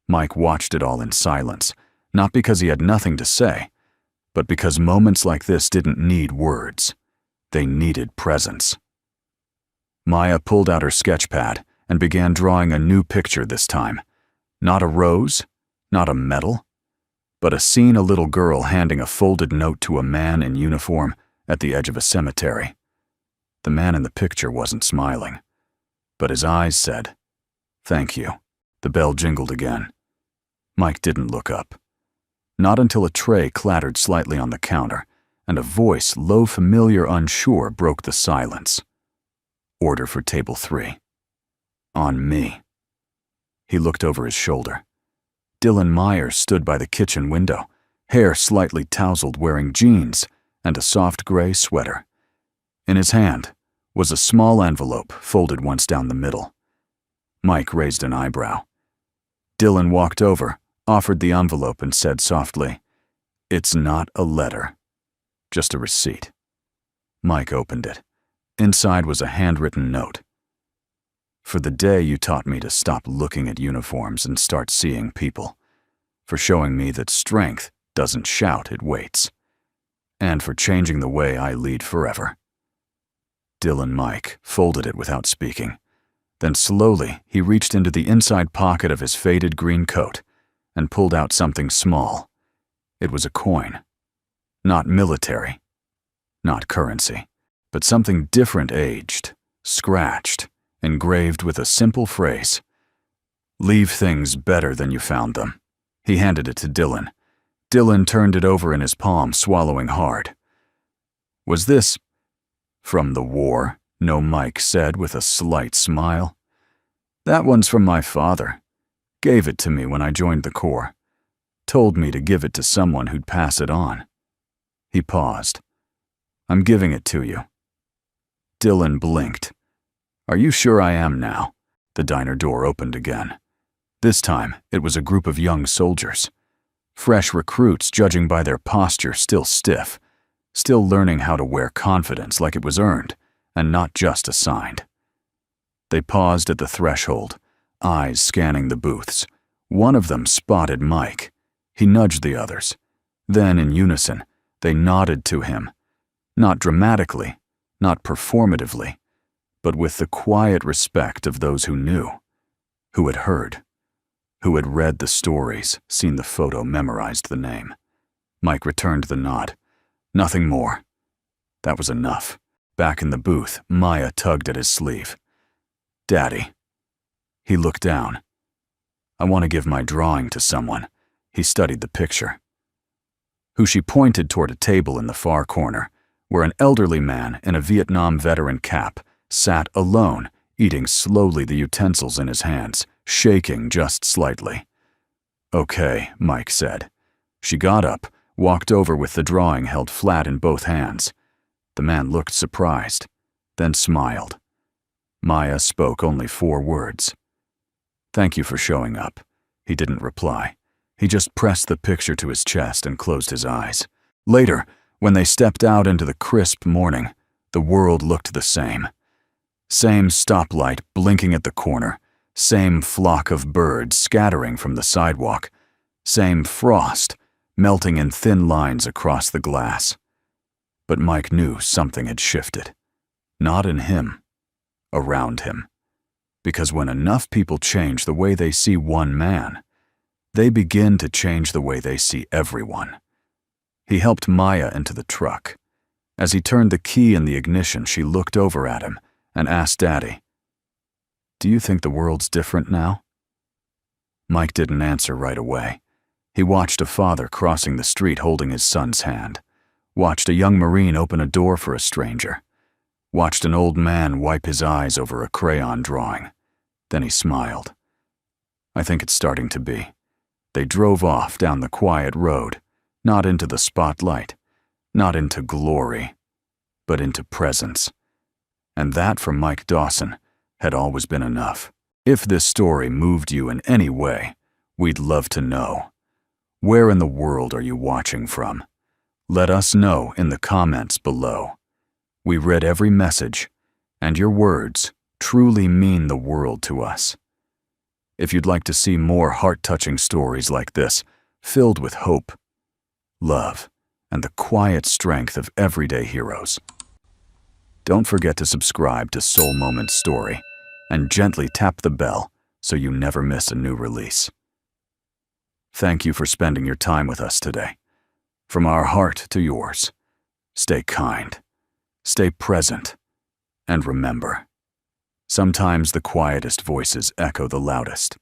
Mike watched it all in silence, not because he had nothing to say, but because moments like this didn't need words. They needed presence. Maya pulled out her sketch pad and began drawing a new picture this time. Not a rose, not a medal, but a scene: a little girl handing a folded note to a man in uniform at the edge of a cemetery. The man in the picture wasn't smiling, but his eyes said, "Thank you." The bell jingled again. Mike didn't look up. Not until a tray clattered slightly on the counter, and a voice, low, familiar, unsure, broke the silence. Order for table 3. On me. He looked over his shoulder. Dylan Myers stood by the kitchen window, hair slightly tousled, wearing jeans and a soft gray sweater. In his hand was a small envelope folded once down the middle. Mike raised an eyebrow. Dylan walked over, offered the envelope, and said softly, "It's not a letter, just a receipt." Mike opened it. Inside was a handwritten note. "For the day you taught me to stop looking at uniforms and start seeing people. For showing me that strength doesn't shout, it waits. And for changing the way I lead forever." Dylan Mike folded it without speaking. Then slowly he reached into the inside pocket of his faded green coat and pulled out something small. It was a coin. Not military, not currency, but something different, aged, scratched, engraved with a simple phrase. "Leave things better than you found them." He handed it to Dylan. Dylan turned it over in his palm, swallowing hard. "Was this from the war?" No, Mike said with a slight smile. "That one's from my father. Gave it to me when I joined the Corps. Told me to give it to someone who'd pass it on." He paused. "I'm giving it to you." Dylan blinked. "Are you sure I am now?" The diner door opened again. This time, it was a group of young soldiers. Fresh recruits, judging by their posture, still stiff, still learning how to wear confidence like it was earned and not just assigned. They paused at the threshold, eyes scanning the booths. One of them spotted Mike. He nudged the others. Then, in unison, they nodded to him. Not dramatically, not performatively, but with the quiet respect of those who knew, who had heard, who had read the stories, seen the photo, memorized the name. Mike returned the nod. Nothing more. That was enough. Back in the booth, Maya tugged at his sleeve. "Daddy." He looked down. "I want to give my drawing to someone." He studied the picture. Who she pointed toward a table in the far corner, where an elderly man in a Vietnam veteran cap sat alone, eating slowly, the utensils in his hands, shaking just slightly. "Okay," Mike said. She got up, walked over with the drawing held flat in both hands. The man looked surprised, then smiled. Maya spoke only 4 words. "Thank you for showing up. He didn't reply. He just pressed the picture to his chest and closed his eyes. Later, when they stepped out into the crisp morning, the world looked the same. Same stoplight blinking at the corner, same flock of birds scattering from the sidewalk, same frost melting in thin lines across the glass. But Mike knew something had shifted. Not in him, around him. Because when enough people change the way they see one man, they begin to change the way they see everyone. He helped Maya into the truck. As he turned the key in the ignition, she looked over at him and asked Daddy, "Do you think the world's different now?" Mike didn't answer right away. He watched a father crossing the street holding his son's hand, watched a young Marine open a door for a stranger, watched an old man wipe his eyes over a crayon drawing. Then he smiled. "I think it's starting to be." They drove off down the quiet road, not into the spotlight, not into glory, but into presence. And that, for Mike Dawson, had always been enough. If this story moved you in any way, we'd love to know. Where in the world are you watching from? Let us know in the comments below. We read every message, and your words truly mean the world to us. If you'd like to see more heart-touching stories like this, filled with hope, love, and the quiet strength of everyday heroes, don't forget to subscribe to Soul Moment Story and gently tap the bell so you never miss a new release. Thank you for spending your time with us today. From our heart to yours, stay kind, stay present, and remember, sometimes the quietest voices echo the loudest.